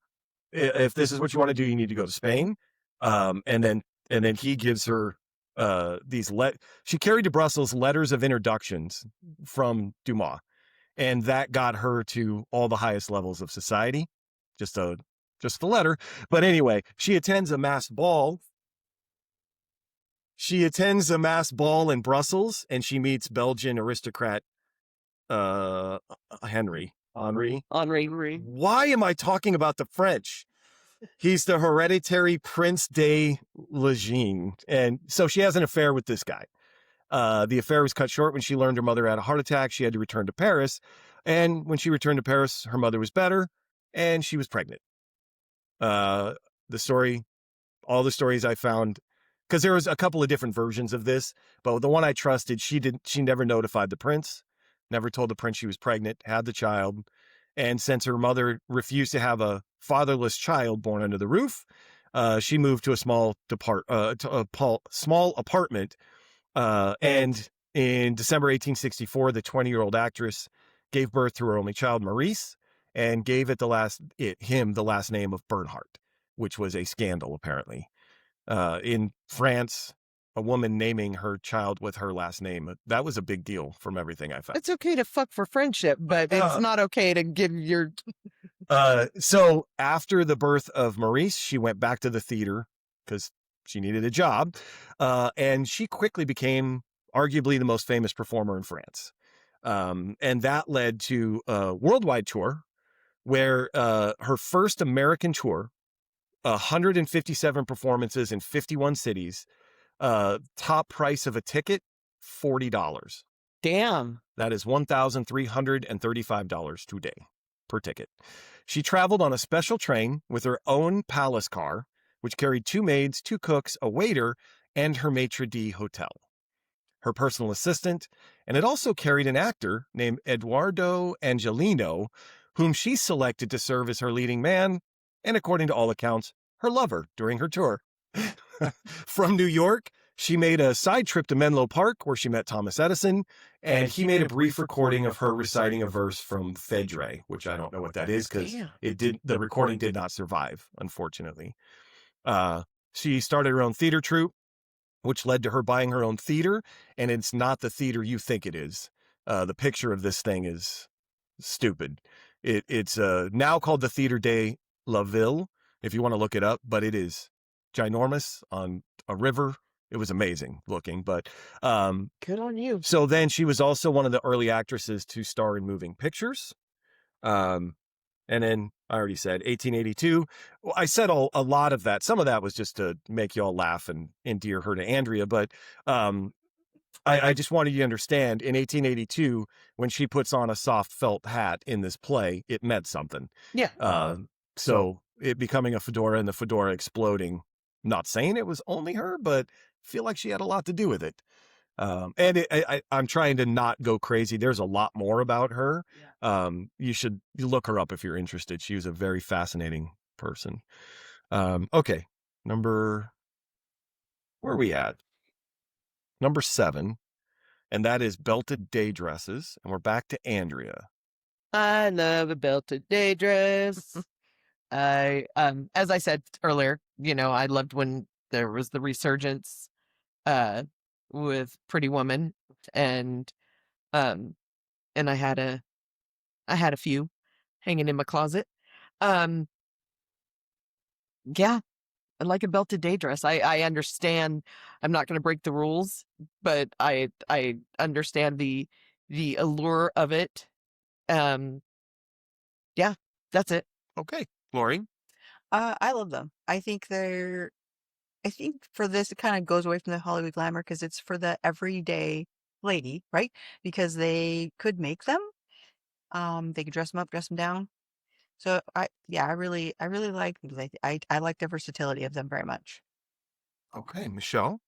if this is what you want to do, you need to go to Spain. And then he gives her she carried to Brussels letters of introductions from Dumas, and that got her to all the highest levels of society. Just the letter. But anyway, she attends a masked ball. In Brussels, and she meets Belgian aristocrat Henry. Why am I talking about the French? He's the hereditary Prince de Legene. And so she has an affair with this guy. The affair was cut short when she learned her mother had a heart attack. She had to return to Paris. And when she returned to Paris, her mother was better and she was pregnant. All the stories I found, because there was a couple of different versions of this, but the one I trusted, she never notified the prince, never told the prince she was pregnant, had the child. And since her mother refused to have a fatherless child born under the roof, she moved to a small apartment. And in December 1864, the 20-year-old actress gave birth to her only child, Maurice, and gave him the last name of Bernhardt, which was a scandal, apparently. In France, a woman naming her child with her last name, that was a big deal from everything I found. It's okay to fuck for friendship, but it's not okay to give your... So after the birth of Maurice, she went back to the theater because she needed a job. And she quickly became arguably the most famous performer in France. And that led to a worldwide tour where her first American tour, 157 performances in 51 cities, top price of a ticket, $40. Damn. That is $1,335 today per ticket. She traveled on a special train with her own palace car, which carried 2 maids, 2 cooks, a waiter, and her maitre d' hotel, her personal assistant, and it also carried an actor named Eduardo Angelino, whom she selected to serve as her leading man, and according to all accounts, her lover during her tour. From New York, she made a side trip to Menlo Park where she met Thomas Edison, and he made a brief recording of her reciting a verse from Phedre, which I don't know what that is because the recording did not survive, unfortunately. She started her own theater troupe, which led to her buying her own theater, and it's not the theater you think it is. The picture of this thing is stupid. It's now called the Theatre de la Ville, if you want to look it up, but it is ginormous on a river. It was amazing looking, but good on you. So then she was also one of the early actresses to star in moving pictures. And then I already said 1882. Well, I said a lot of that. Some of that was just to make you all laugh and endear her to Andrea, but I just wanted you to understand, in 1882, when she puts on a soft felt hat in this play, it meant something. Yeah. So it becoming a fedora and the fedora exploding, not saying it was only her, but feel like she had a lot to do with it. And I'm trying to not go crazy. There's a lot more about her. You should look her up if you're interested. She was a very fascinating person. Okay. Where are we at? Number 7, and that is belted day dresses. And we're back to Andrea. I love a belted day dress. As I said earlier, I loved when there was the resurgence with Pretty Woman, and I had a few hanging in my closet. Yeah, I like a belted day dress. I understand I'm not going to break the rules, but I understand the allure of it. That's it. Okay. Lori? I love them. I think for this, it kind of goes away from the Hollywood glamour because it's for the everyday lady, right? Because they could make them. They could dress them up, dress them down. So I really like them. I like the versatility of them very much. Okay. Michelle?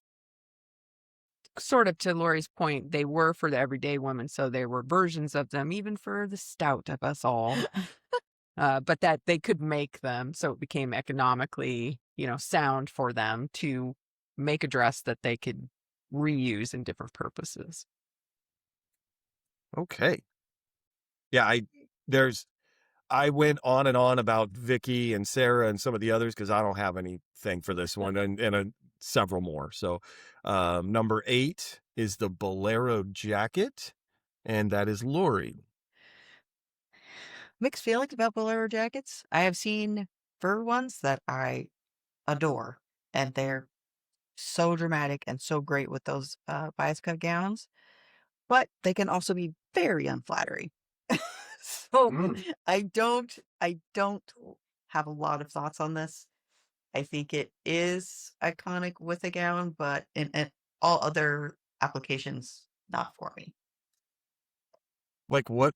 Sort of to Lori's point, they were for the everyday woman, so there were versions of them, even for the stout of us all. But that they could make them, so it became economically, sound for them to make a dress that they could reuse in different purposes. Okay. Yeah, I went on and on about Vicky and Sarah and some of the others because I don't have anything for this one and several more. So number 8 is the Bolero jacket, and that is Lori. Mixed feelings about Bolero jackets. I have seen fur ones that I adore, and they're so dramatic and so great with those bias cut gowns, but they can also be very unflattering. So I don't have a lot of thoughts on this. I think it is iconic with a gown, but in all other applications, not for me. Like what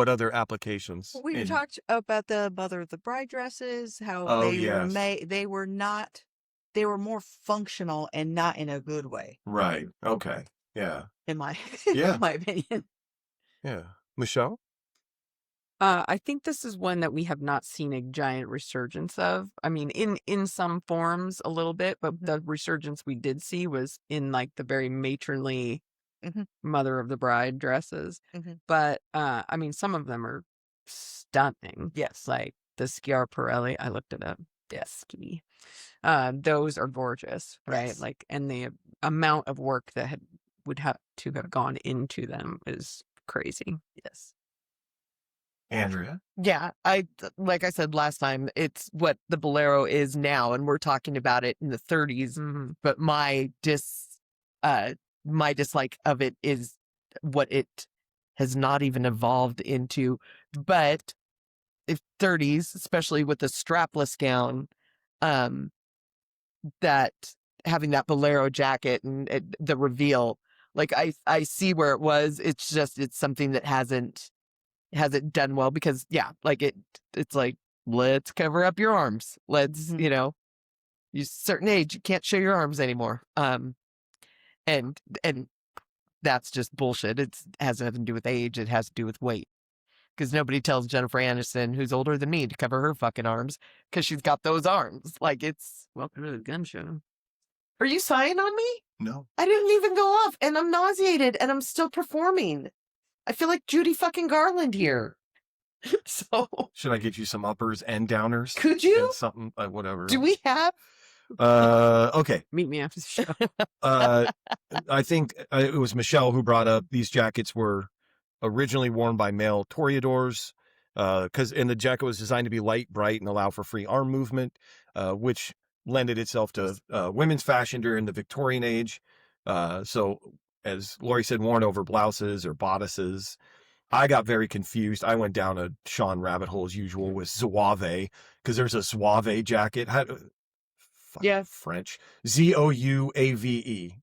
other applications? We talked about the Mother of the Bride dresses, how Oh, they yes. they were more functional and not in a good way, Right. Okay. Yeah. in my Yeah. in my opinion. Yeah. Michelle? I think this is one that we have not seen a giant resurgence of. I mean, in some forms a little bit, but the resurgence we did see was in like the very matronly Mhm. Mother of the Bride dresses. Mhm. But I mean, some of them are stunning. Yes. Like the Schiaparelli, I looked it up. Ski. Those are gorgeous, right? Yes. Like, and the amount of work that would have to have gone into them is crazy. Yes. Andrea? Yeah, like I said last time, it's what the Bolero is now, and we're talking about it in the 30s. Mhm. But my dislike of it is what it has not even evolved into. But if 30s, especially with the strapless gown, that having that Bolero jacket and the reveal, like I see where it was. It's something that hasn't done well because like it's like, let's cover up your arms. Let's, Mhm. you're a certain age, you can't show your arms anymore. And that's just bullshit. It has nothing to do with age. It has to do with weight. Because nobody tells Jennifer Aniston, who's older than me, to cover her fucking arms because she's got those arms. Like, it's, Welcome to the gun show. are you sighing on me? No. I didn't even go off and I'm nauseated and I'm still performing. I feel like Judy fucking Garland here. So Should I get you some uppers and downers? could you? And something, whatever. Do we have? Okay. Meet me after the show. I think it was Michelle who brought up these jackets were originally worn by male toreadors, and the jacket was designed to be light, bright, and allow for free arm movement, which lended itself to women's fashion during the Victorian age. So, as Lori said, worn over blouses or bodices. I got very confused. I went down a Sean rabbit hole as usual with Zouave, because there's a Zouave jacket. Yeah. French. Zouave.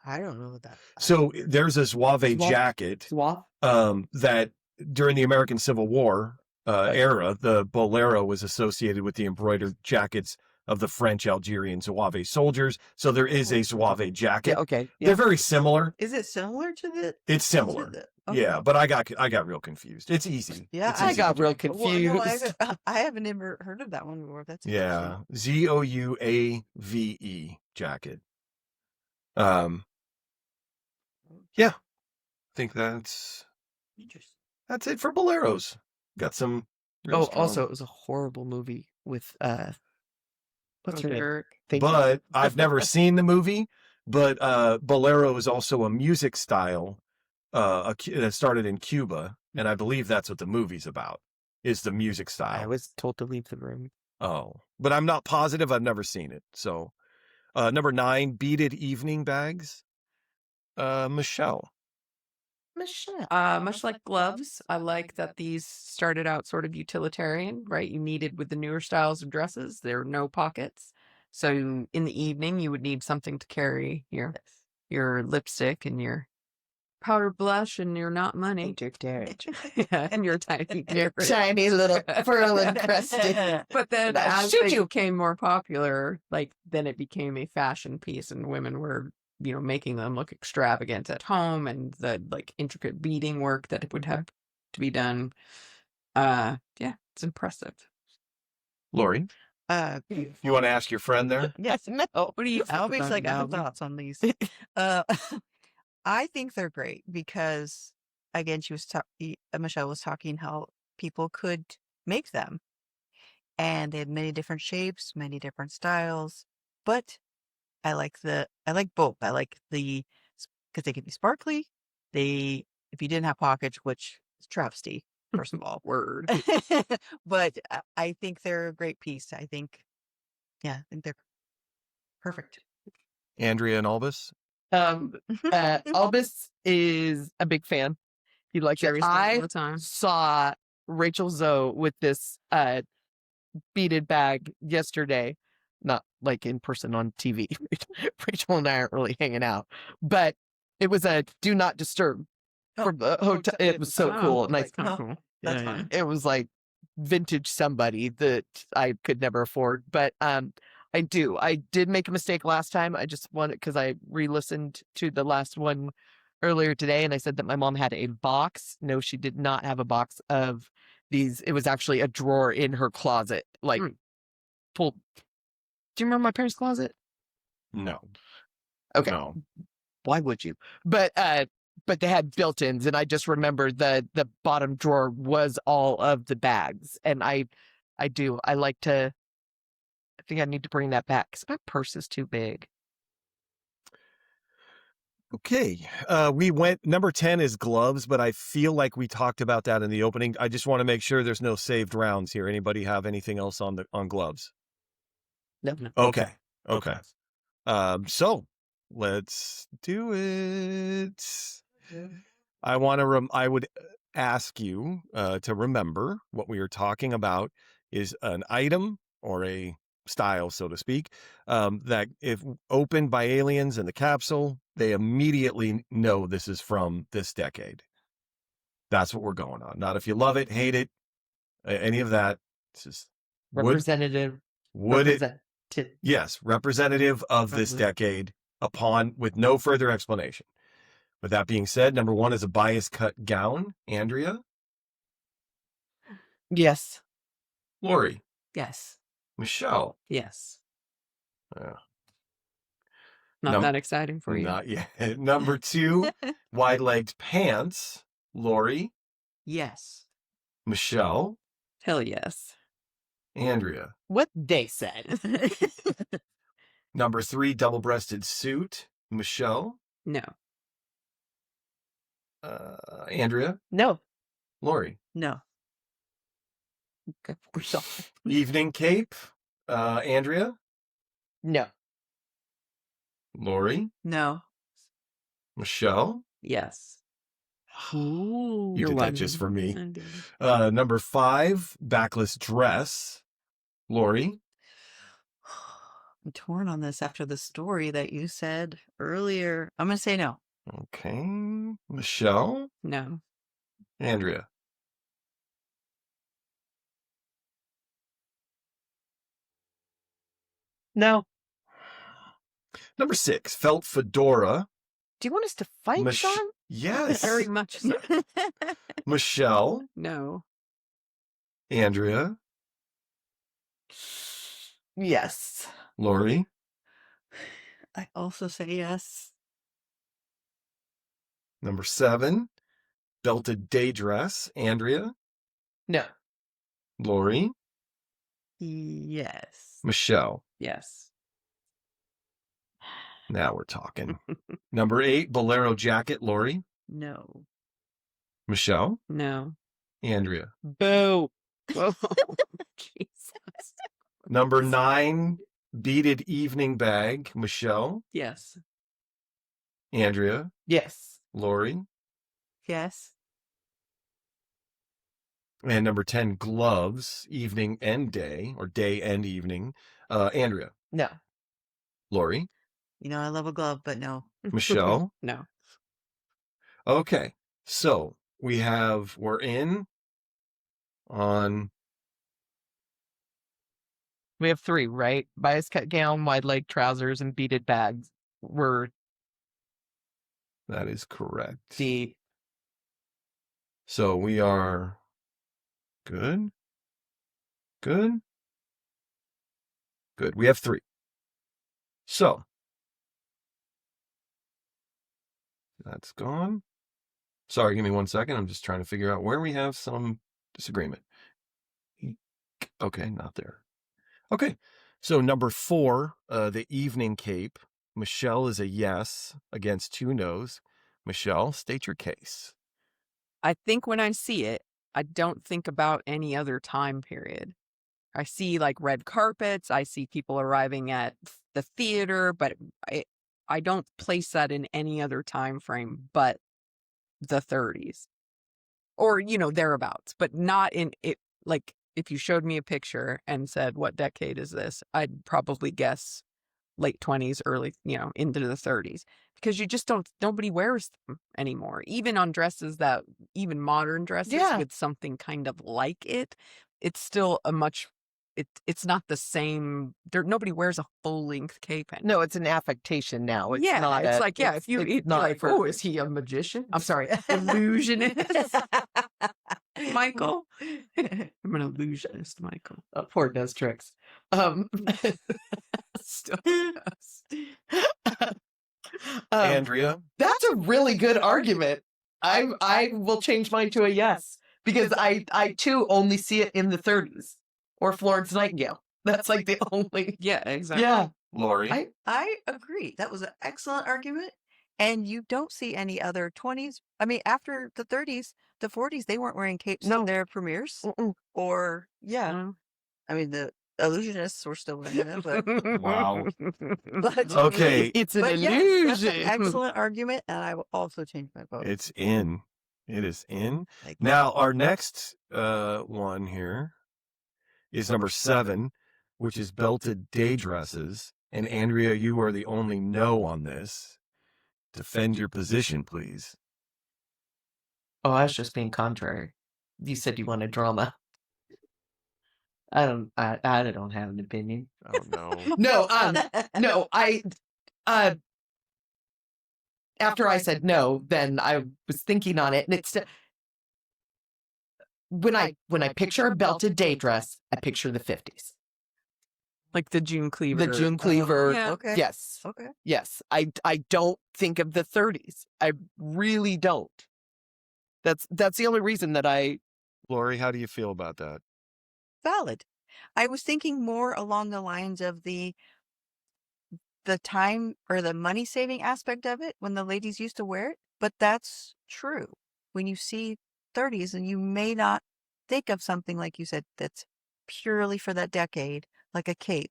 I don't know what that. So there's a Zouave jacket Swap? that during the American Civil War era, the Bolero was associated with the embroidered jackets of the French Algerian Zouave soldiers. So there is a Zouave jacket. Yeah, okay. They're very similar. Is it similar to the? It's similar. Okay. Yeah, but I got real confused. It's easy. Yeah, It's I easy got to real do. confused. I haven't ever heard of that one before. That's Yeah, interesting. Zouave jacket. Yeah, I think that's Interesting. it for Boleros. Got some. real Oh, strong- also, it was a horrible movie with what's her name? Derek. Thank you. But I've never seen the movie. But Bolero is also a music style that started in Cuba, and I believe that's what the movie's about. Is the music I style? was told to leave the room. Oh, but I'm not positive. I've never seen it. So, number 9, beaded evening bags. Michelle. Michelle. Much like gloves, I like that these started out sort of utilitarian, right? You needed with the newer styles of dresses, there are no pockets. So in the evening, you would need something to carry your lipstick and your powder blush and your not money. And your carriage. Yeah, and your tiny Your carriage. tiny little pearl encrusted. But then I'll as shoot they you. became more popular, like then it became a fashion piece and women were, making them look extravagant at home and the like intricate beading work that it would have to be done. Yeah, it's impressive. Lori, Uh, you want to ask your friend there? yes. No. What do you I'll be think like, I about have them? thoughts on these. Uh, I think they're great because, again, Michelle was talking how people could make them, and they had many different shapes, many different styles. But I like both. I like because they can be sparkly. If you didn't have pockets, which is travesty, first of all. Word. But I think they're a great piece. I think they're perfect. Andrea and Albus? Albus is a big fan. He likes it. Carries them all I the time. saw Rachel Zoe with this beaded bag yesterday. Not like in person on TV. Rachel and I aren't really hanging out. But it was a do not disturb from the hotel. It was so cool. And That's kind of cool. That's Yeah, fine. it was like vintage somebody that I could never afford. But I did make a mistake last time. I just wanted, because I re-listened to the last one earlier today, and I said that my mom had a box. No, she did not have a box of these. It was actually a drawer in her closet, like pulled. Do you remember my parents' closet? No. Okay. No. Why would you? But they had built-ins, and I just remember the bottom drawer was all of the bags, and I like to. I think I need to bring that back because my purse is too big. Okay. We went, number 10 is gloves, but I feel like we talked about that in the opening. I just want to make sure there's no saved rounds here. Anybody have anything else on gloves? No. Okay. So let's do it. I would ask you to remember what we are talking about is an item or a style, so to speak, that if opened by aliens in the capsule, they immediately know this is from this decade. That's what we're going on. Not if you love it, hate it, any of that. It's just Representative. yes, representative of this decade with no further explanation. With that being said, number 1 is a bias cut gown. Andrea? Yes. Lori? Yes. Michelle? Yes. Yeah. Not that exciting for you. Not yet. Number 2, wide-legged pants. Lori? Yes. Michelle? Hell yes. Andrea? What they said. Number 3, double-breasted suit. Michelle? No. Andrea? No. Lori? No. Okay. We're sorry. Evening cape. Andrea? No. Lori? No. Michelle? Yes. Ooh. You You're did that welcome. just for me. I did. Number 5, backless dress. Lori? I'm torn on this after the story that you said earlier. I'm going to say no. Okay. Michelle? No. Andrea? No. Number 6, felt fedora. Do you want us to fight, Sean? Yes. Very much so. Michelle? No. Andrea? Yes. Lori? I also say yes. Number 7, belted day dress. Andrea? No. Lori? Yes. Michelle? Yes. Now we're talking. Number 8, bolero jacket. Lori? No. Michelle? No. Andrea? Boo. Whoa. Jesus. Number 9, beaded evening bag. Michelle? Yes. Andrea? Yes. Lori? Yes. And number 10, gloves, evening and day, or day and evening. Andrea. No. Lori. I love a glove, but no. Michelle. No. Okay. So we're in on, We have 3, right? Bias cut gown, wide leg trousers, and beaded bags. We're that is correct. deep. So we are good. Good. Good. We have 3. So that's gone. Sorry, give me 1 second. I'm just trying to figure out where we have some disagreement. Okay, not there. Okay. So number 4, the evening cape. Michelle is a yes against 2 no's. Michelle, state your case. I think when I see it, I don't think about any other time period. I see like red carpets. I see people arriving at the theater, but I don't place that in any other time frame but the 30s or, thereabouts, but not in it. Like if you showed me a picture and said, what decade is this? I'd probably guess late 20s, early, into the 30s, because you just nobody wears them anymore. Even on dresses even modern dresses with something kind of like it, it's still it's not the same. Nobody wears a full length cape anymore. No, it's an affectation now. It's Yeah, not it's a, like, yeah, if you it's eat, not like, for- oh, is he a magician? I'm sorry, illusionist. Michael. I'm an illusionist, Michael. poor does tricks. Still does. Andrea. That's a really good argument. I will change mine to a yes because I too only see it in the 30s or Florence Nightingale. That's like the only. Yeah, exactly. Yeah. Lori. I agree. That was an excellent argument. And you don't see any other 20s. I mean, after the 30s, the 40s, they weren't wearing capes No. in their premieres. Mm-mm. Or, yeah. No. I mean, the illusionists were still wearing them. But, Wow. but Okay. It's an but yes, that's illusion. an excellent argument. And I will also change my vote. It's in. It is in. Like, Now, our next one here is number 7, which is belted day dresses. And Andrea, you are the only no on this. Defend your position, please. Oh, I was just being contrary. You said you wanted drama. I don't have an opinion. Oh, no. No, after I said no, then I was thinking on it, and it's when I picture a belted day dress, I picture the 50s. Like the June Cleaver. The June Cleaver. Yeah. Okay. Yes. Okay. Yes. I don't think of the 30s. I really don't. That's the only reason that I. Lori, how do you feel about that? Valid. I was thinking more along the lines of the time or the money saving aspect of it when the ladies used to wear it, but that's true. When you see 30s, and you may not think of something like you said that's purely for that decade, like a cape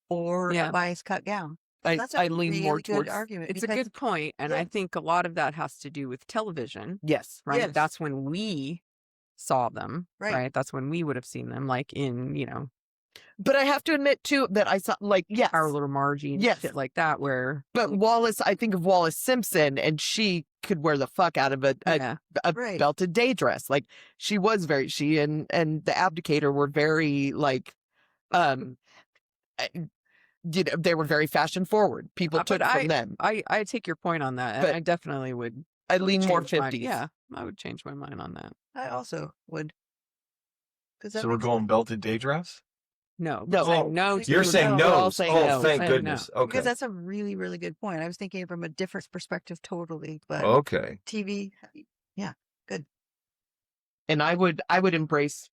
or Yeah. a bias cut gown. I That's a lean really more good towards. argument. It's a because- good point, and Yeah. I think a lot of that has to do with television, Yes. right? Yes. That's when we saw them, Right. right? That's when we would have seen them, like in, But I have to admit too that I saw yes. Our Little Margie and Yes. shit like that, where But Wallace, I think of Wallace Simpson, and she could wear the fuck out of a Right. belted day dress. Like she and the Abdicator were very like, they were very fashion forward. People but took from them. I take your point on that, and But I definitely would I lean more change my- 50s. Yeah, I would change my mind on that. I also would. 'Cause that So we're makes going sense. belted day dress? No, No. saying Oh, no. You're to You're the saying no. We're all no. saying Oh, no. thank Saying goodness. Okay. Because that's a really, really good point. I was thinking from a different perspective totally, but Okay. TV, yeah, good. And I would embrace.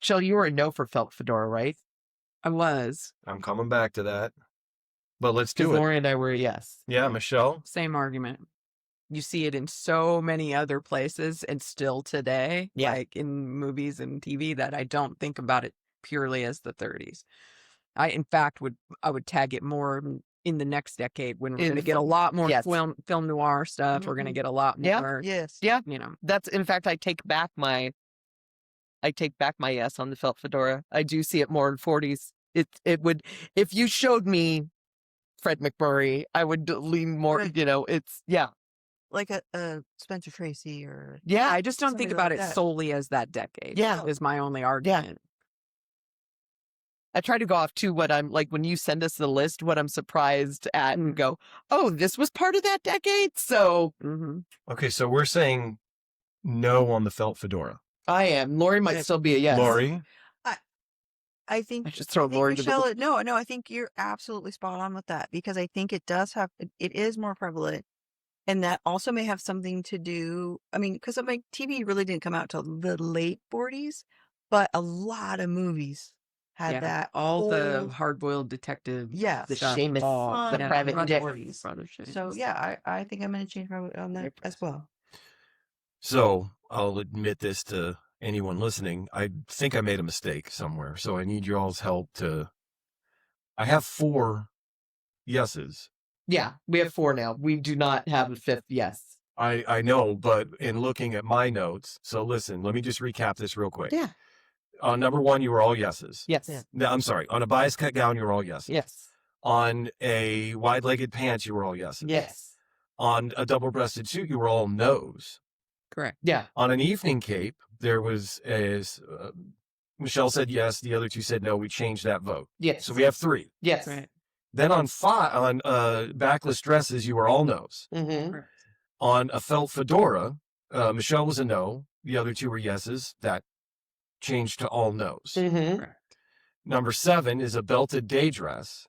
Shell, you were a no for felt fedora, right? I was. I'm coming back to that. But let's Because do it. Lori and I were a yes. Yeah, Michelle. Same argument. You see it in so many other places and still today, Yeah. like in movies and TV, that I don't think about it purely as the 30s. I, in fact, would tag it more in the next decade when we're In going to get a film. lot more Yes. film noir stuff. We're going to get a lot Yeah. more, Yes. Yeah. you know. That's, in fact, I take back my yes on the felt fedora. I do see it more in 40s. It would, if you showed me Fred McMurray, I would lean more, Right. it's, yeah. Like a Spencer Tracy or Yeah. I just don't think somebody about like it that. solely as that decade. Yeah. Is my only argument. I try to go off to what I'm like when you send us the list, what I'm surprised at and go, oh, this was part of that decade. So Mm-hmm. Okay, so we're saying no on the felt fedora. I am. Lori might still be a yes. Lori? I think I just throw I think Lori to the Michelle, no, I think you're absolutely spot on with that because I think it does have, it is more prevalent. And that also may have something to do, I mean, because like TV really didn't come out till the late 40s, but a lot of movies had that. all the old- hard-boiled detective Yeah. The stuff. Seamus, all- the yeah, private right. dick. Brother Seamus. So yeah, I think I'm going to change my vote on that as well. So I'll admit this to anyone listening. I think I made a mistake somewhere. So I need your all's help to. I have 4 yeses. Yeah, we have 4 now. We do not have a 5th yes. I know, but in looking at my notes, so listen, let me just recap this real quick. Yeah. On number 1, you were all yeses. Yes. Yeah. No, I'm sorry. On a bias cut gown, you were all yeses. Yes. On a wide-legged pants, you were all yeses. Yes. On a double-breasted suit, you were all no's. Correct. Yeah. On an evening cape, there was Michelle said yes, the other 2 said no. We changed that vote. Yes. So we have 3. Yes. Right. Then on backless dresses, you were all no's. Mm-hmm. Correct. On a felt fedora, Michelle was a no. The other 2 were yeses. That changed to all no's. Mm-hmm. Correct. Number 7 is a belted day dress,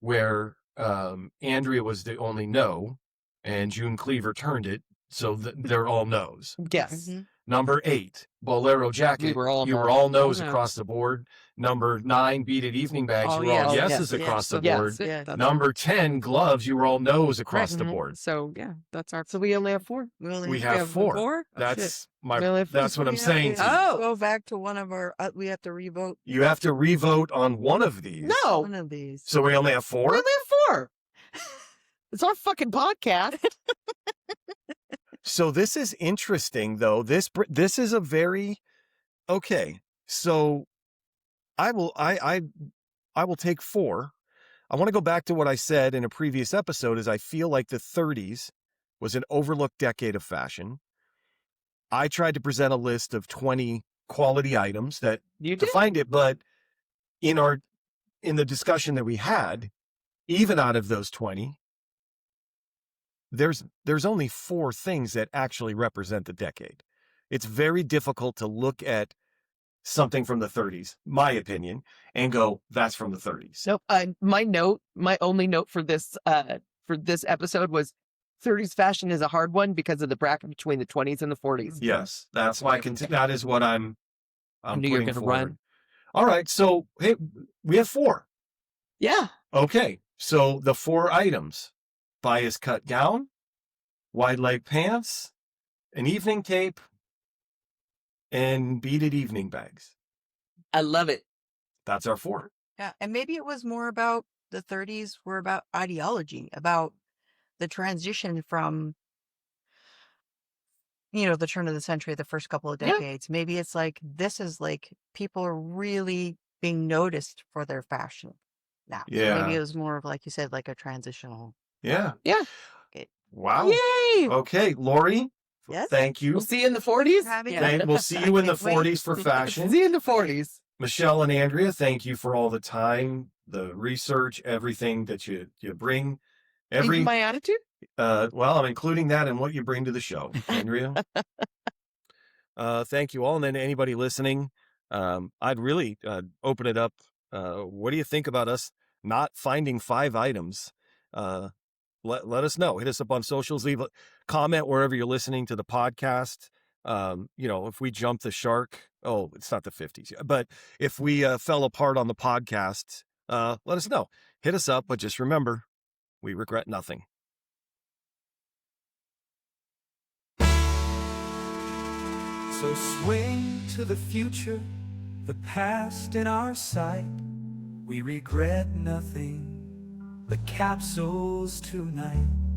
where Andrea was the only no, and June Cleaver turned it, so they're all no's. Yes. Mhm. Number 8, Bolero jacket. We were all you no. were all no's All across the board. Number 9, beaded evening bags. All you were all yes. yeses Yes. across the Yes. board. That's it. Yeah. That's Number 10, gloves. You were all no's across the Mhm. board. So yeah, that's our. So we only have 4. We only We have have 4. Four? Oh, shit. That's We only have That's what I'm We have saying. to to you. Oh. Go back to one of our, we have to revote You have to revote on one of these. No. one of these. So we only have We 4. only have 4. It's our fucking podcast. So this is interesting, though. This is a very okay. So I will take 4. I want to go back to what I said in a previous episode. Is I feel like the 30s was an overlooked decade of fashion. I tried to present a list of 20 quality items that You did? defined it, but in the discussion that we had, even out of those 20. There's only 4 things that actually represent the decade. It's very difficult to look at something from the 30s, my opinion, and go, that's from the 30s. Nope. My only note for this episode was 30s fashion is a hard one because of the bracket between the 20s and the 40s. Yes, that's why that is what I'm I knew you were putting gonna forward. run. All right, so hey, we have 4. Yeah. Okay, so the 4 items: bias cut gown, wide leg pants, an evening cape, and beaded evening bags. I love it. That's our 4. Yeah. And maybe it was more about the 30s were about ideology, about the transition from, the turn of the century, the first couple of Yeah. decades. Maybe it's like, this is like people are really being noticed for their fashion now. So Yeah. maybe it was more of, like you said, like a transitional. Yeah. Yeah. Okay. Wow. Yay! Okay, Lori, Yes. thank you. We'll see you in the 40s. Having Yeah. We'll see you in the Can't wait. 40s for fashion. See you in the 40s. Michelle and Andrea, thank you for all the time, the research, everything that you bring. Even my attitude? Well, I'm including that in what you bring to the show, Andrea. Thank you all. And then anybody listening, I'd really open it up. What do you think about us not finding 5 items? Let us know. Hit us up on socials. Leave a comment wherever you're listening to the podcast. If we jump the shark, it's not the 50s, but if we fell apart on the podcast, let us know. Hit us up, but just remember, we regret nothing. So swing to the future, the past in our sight. We regret nothing. the capsules tonight.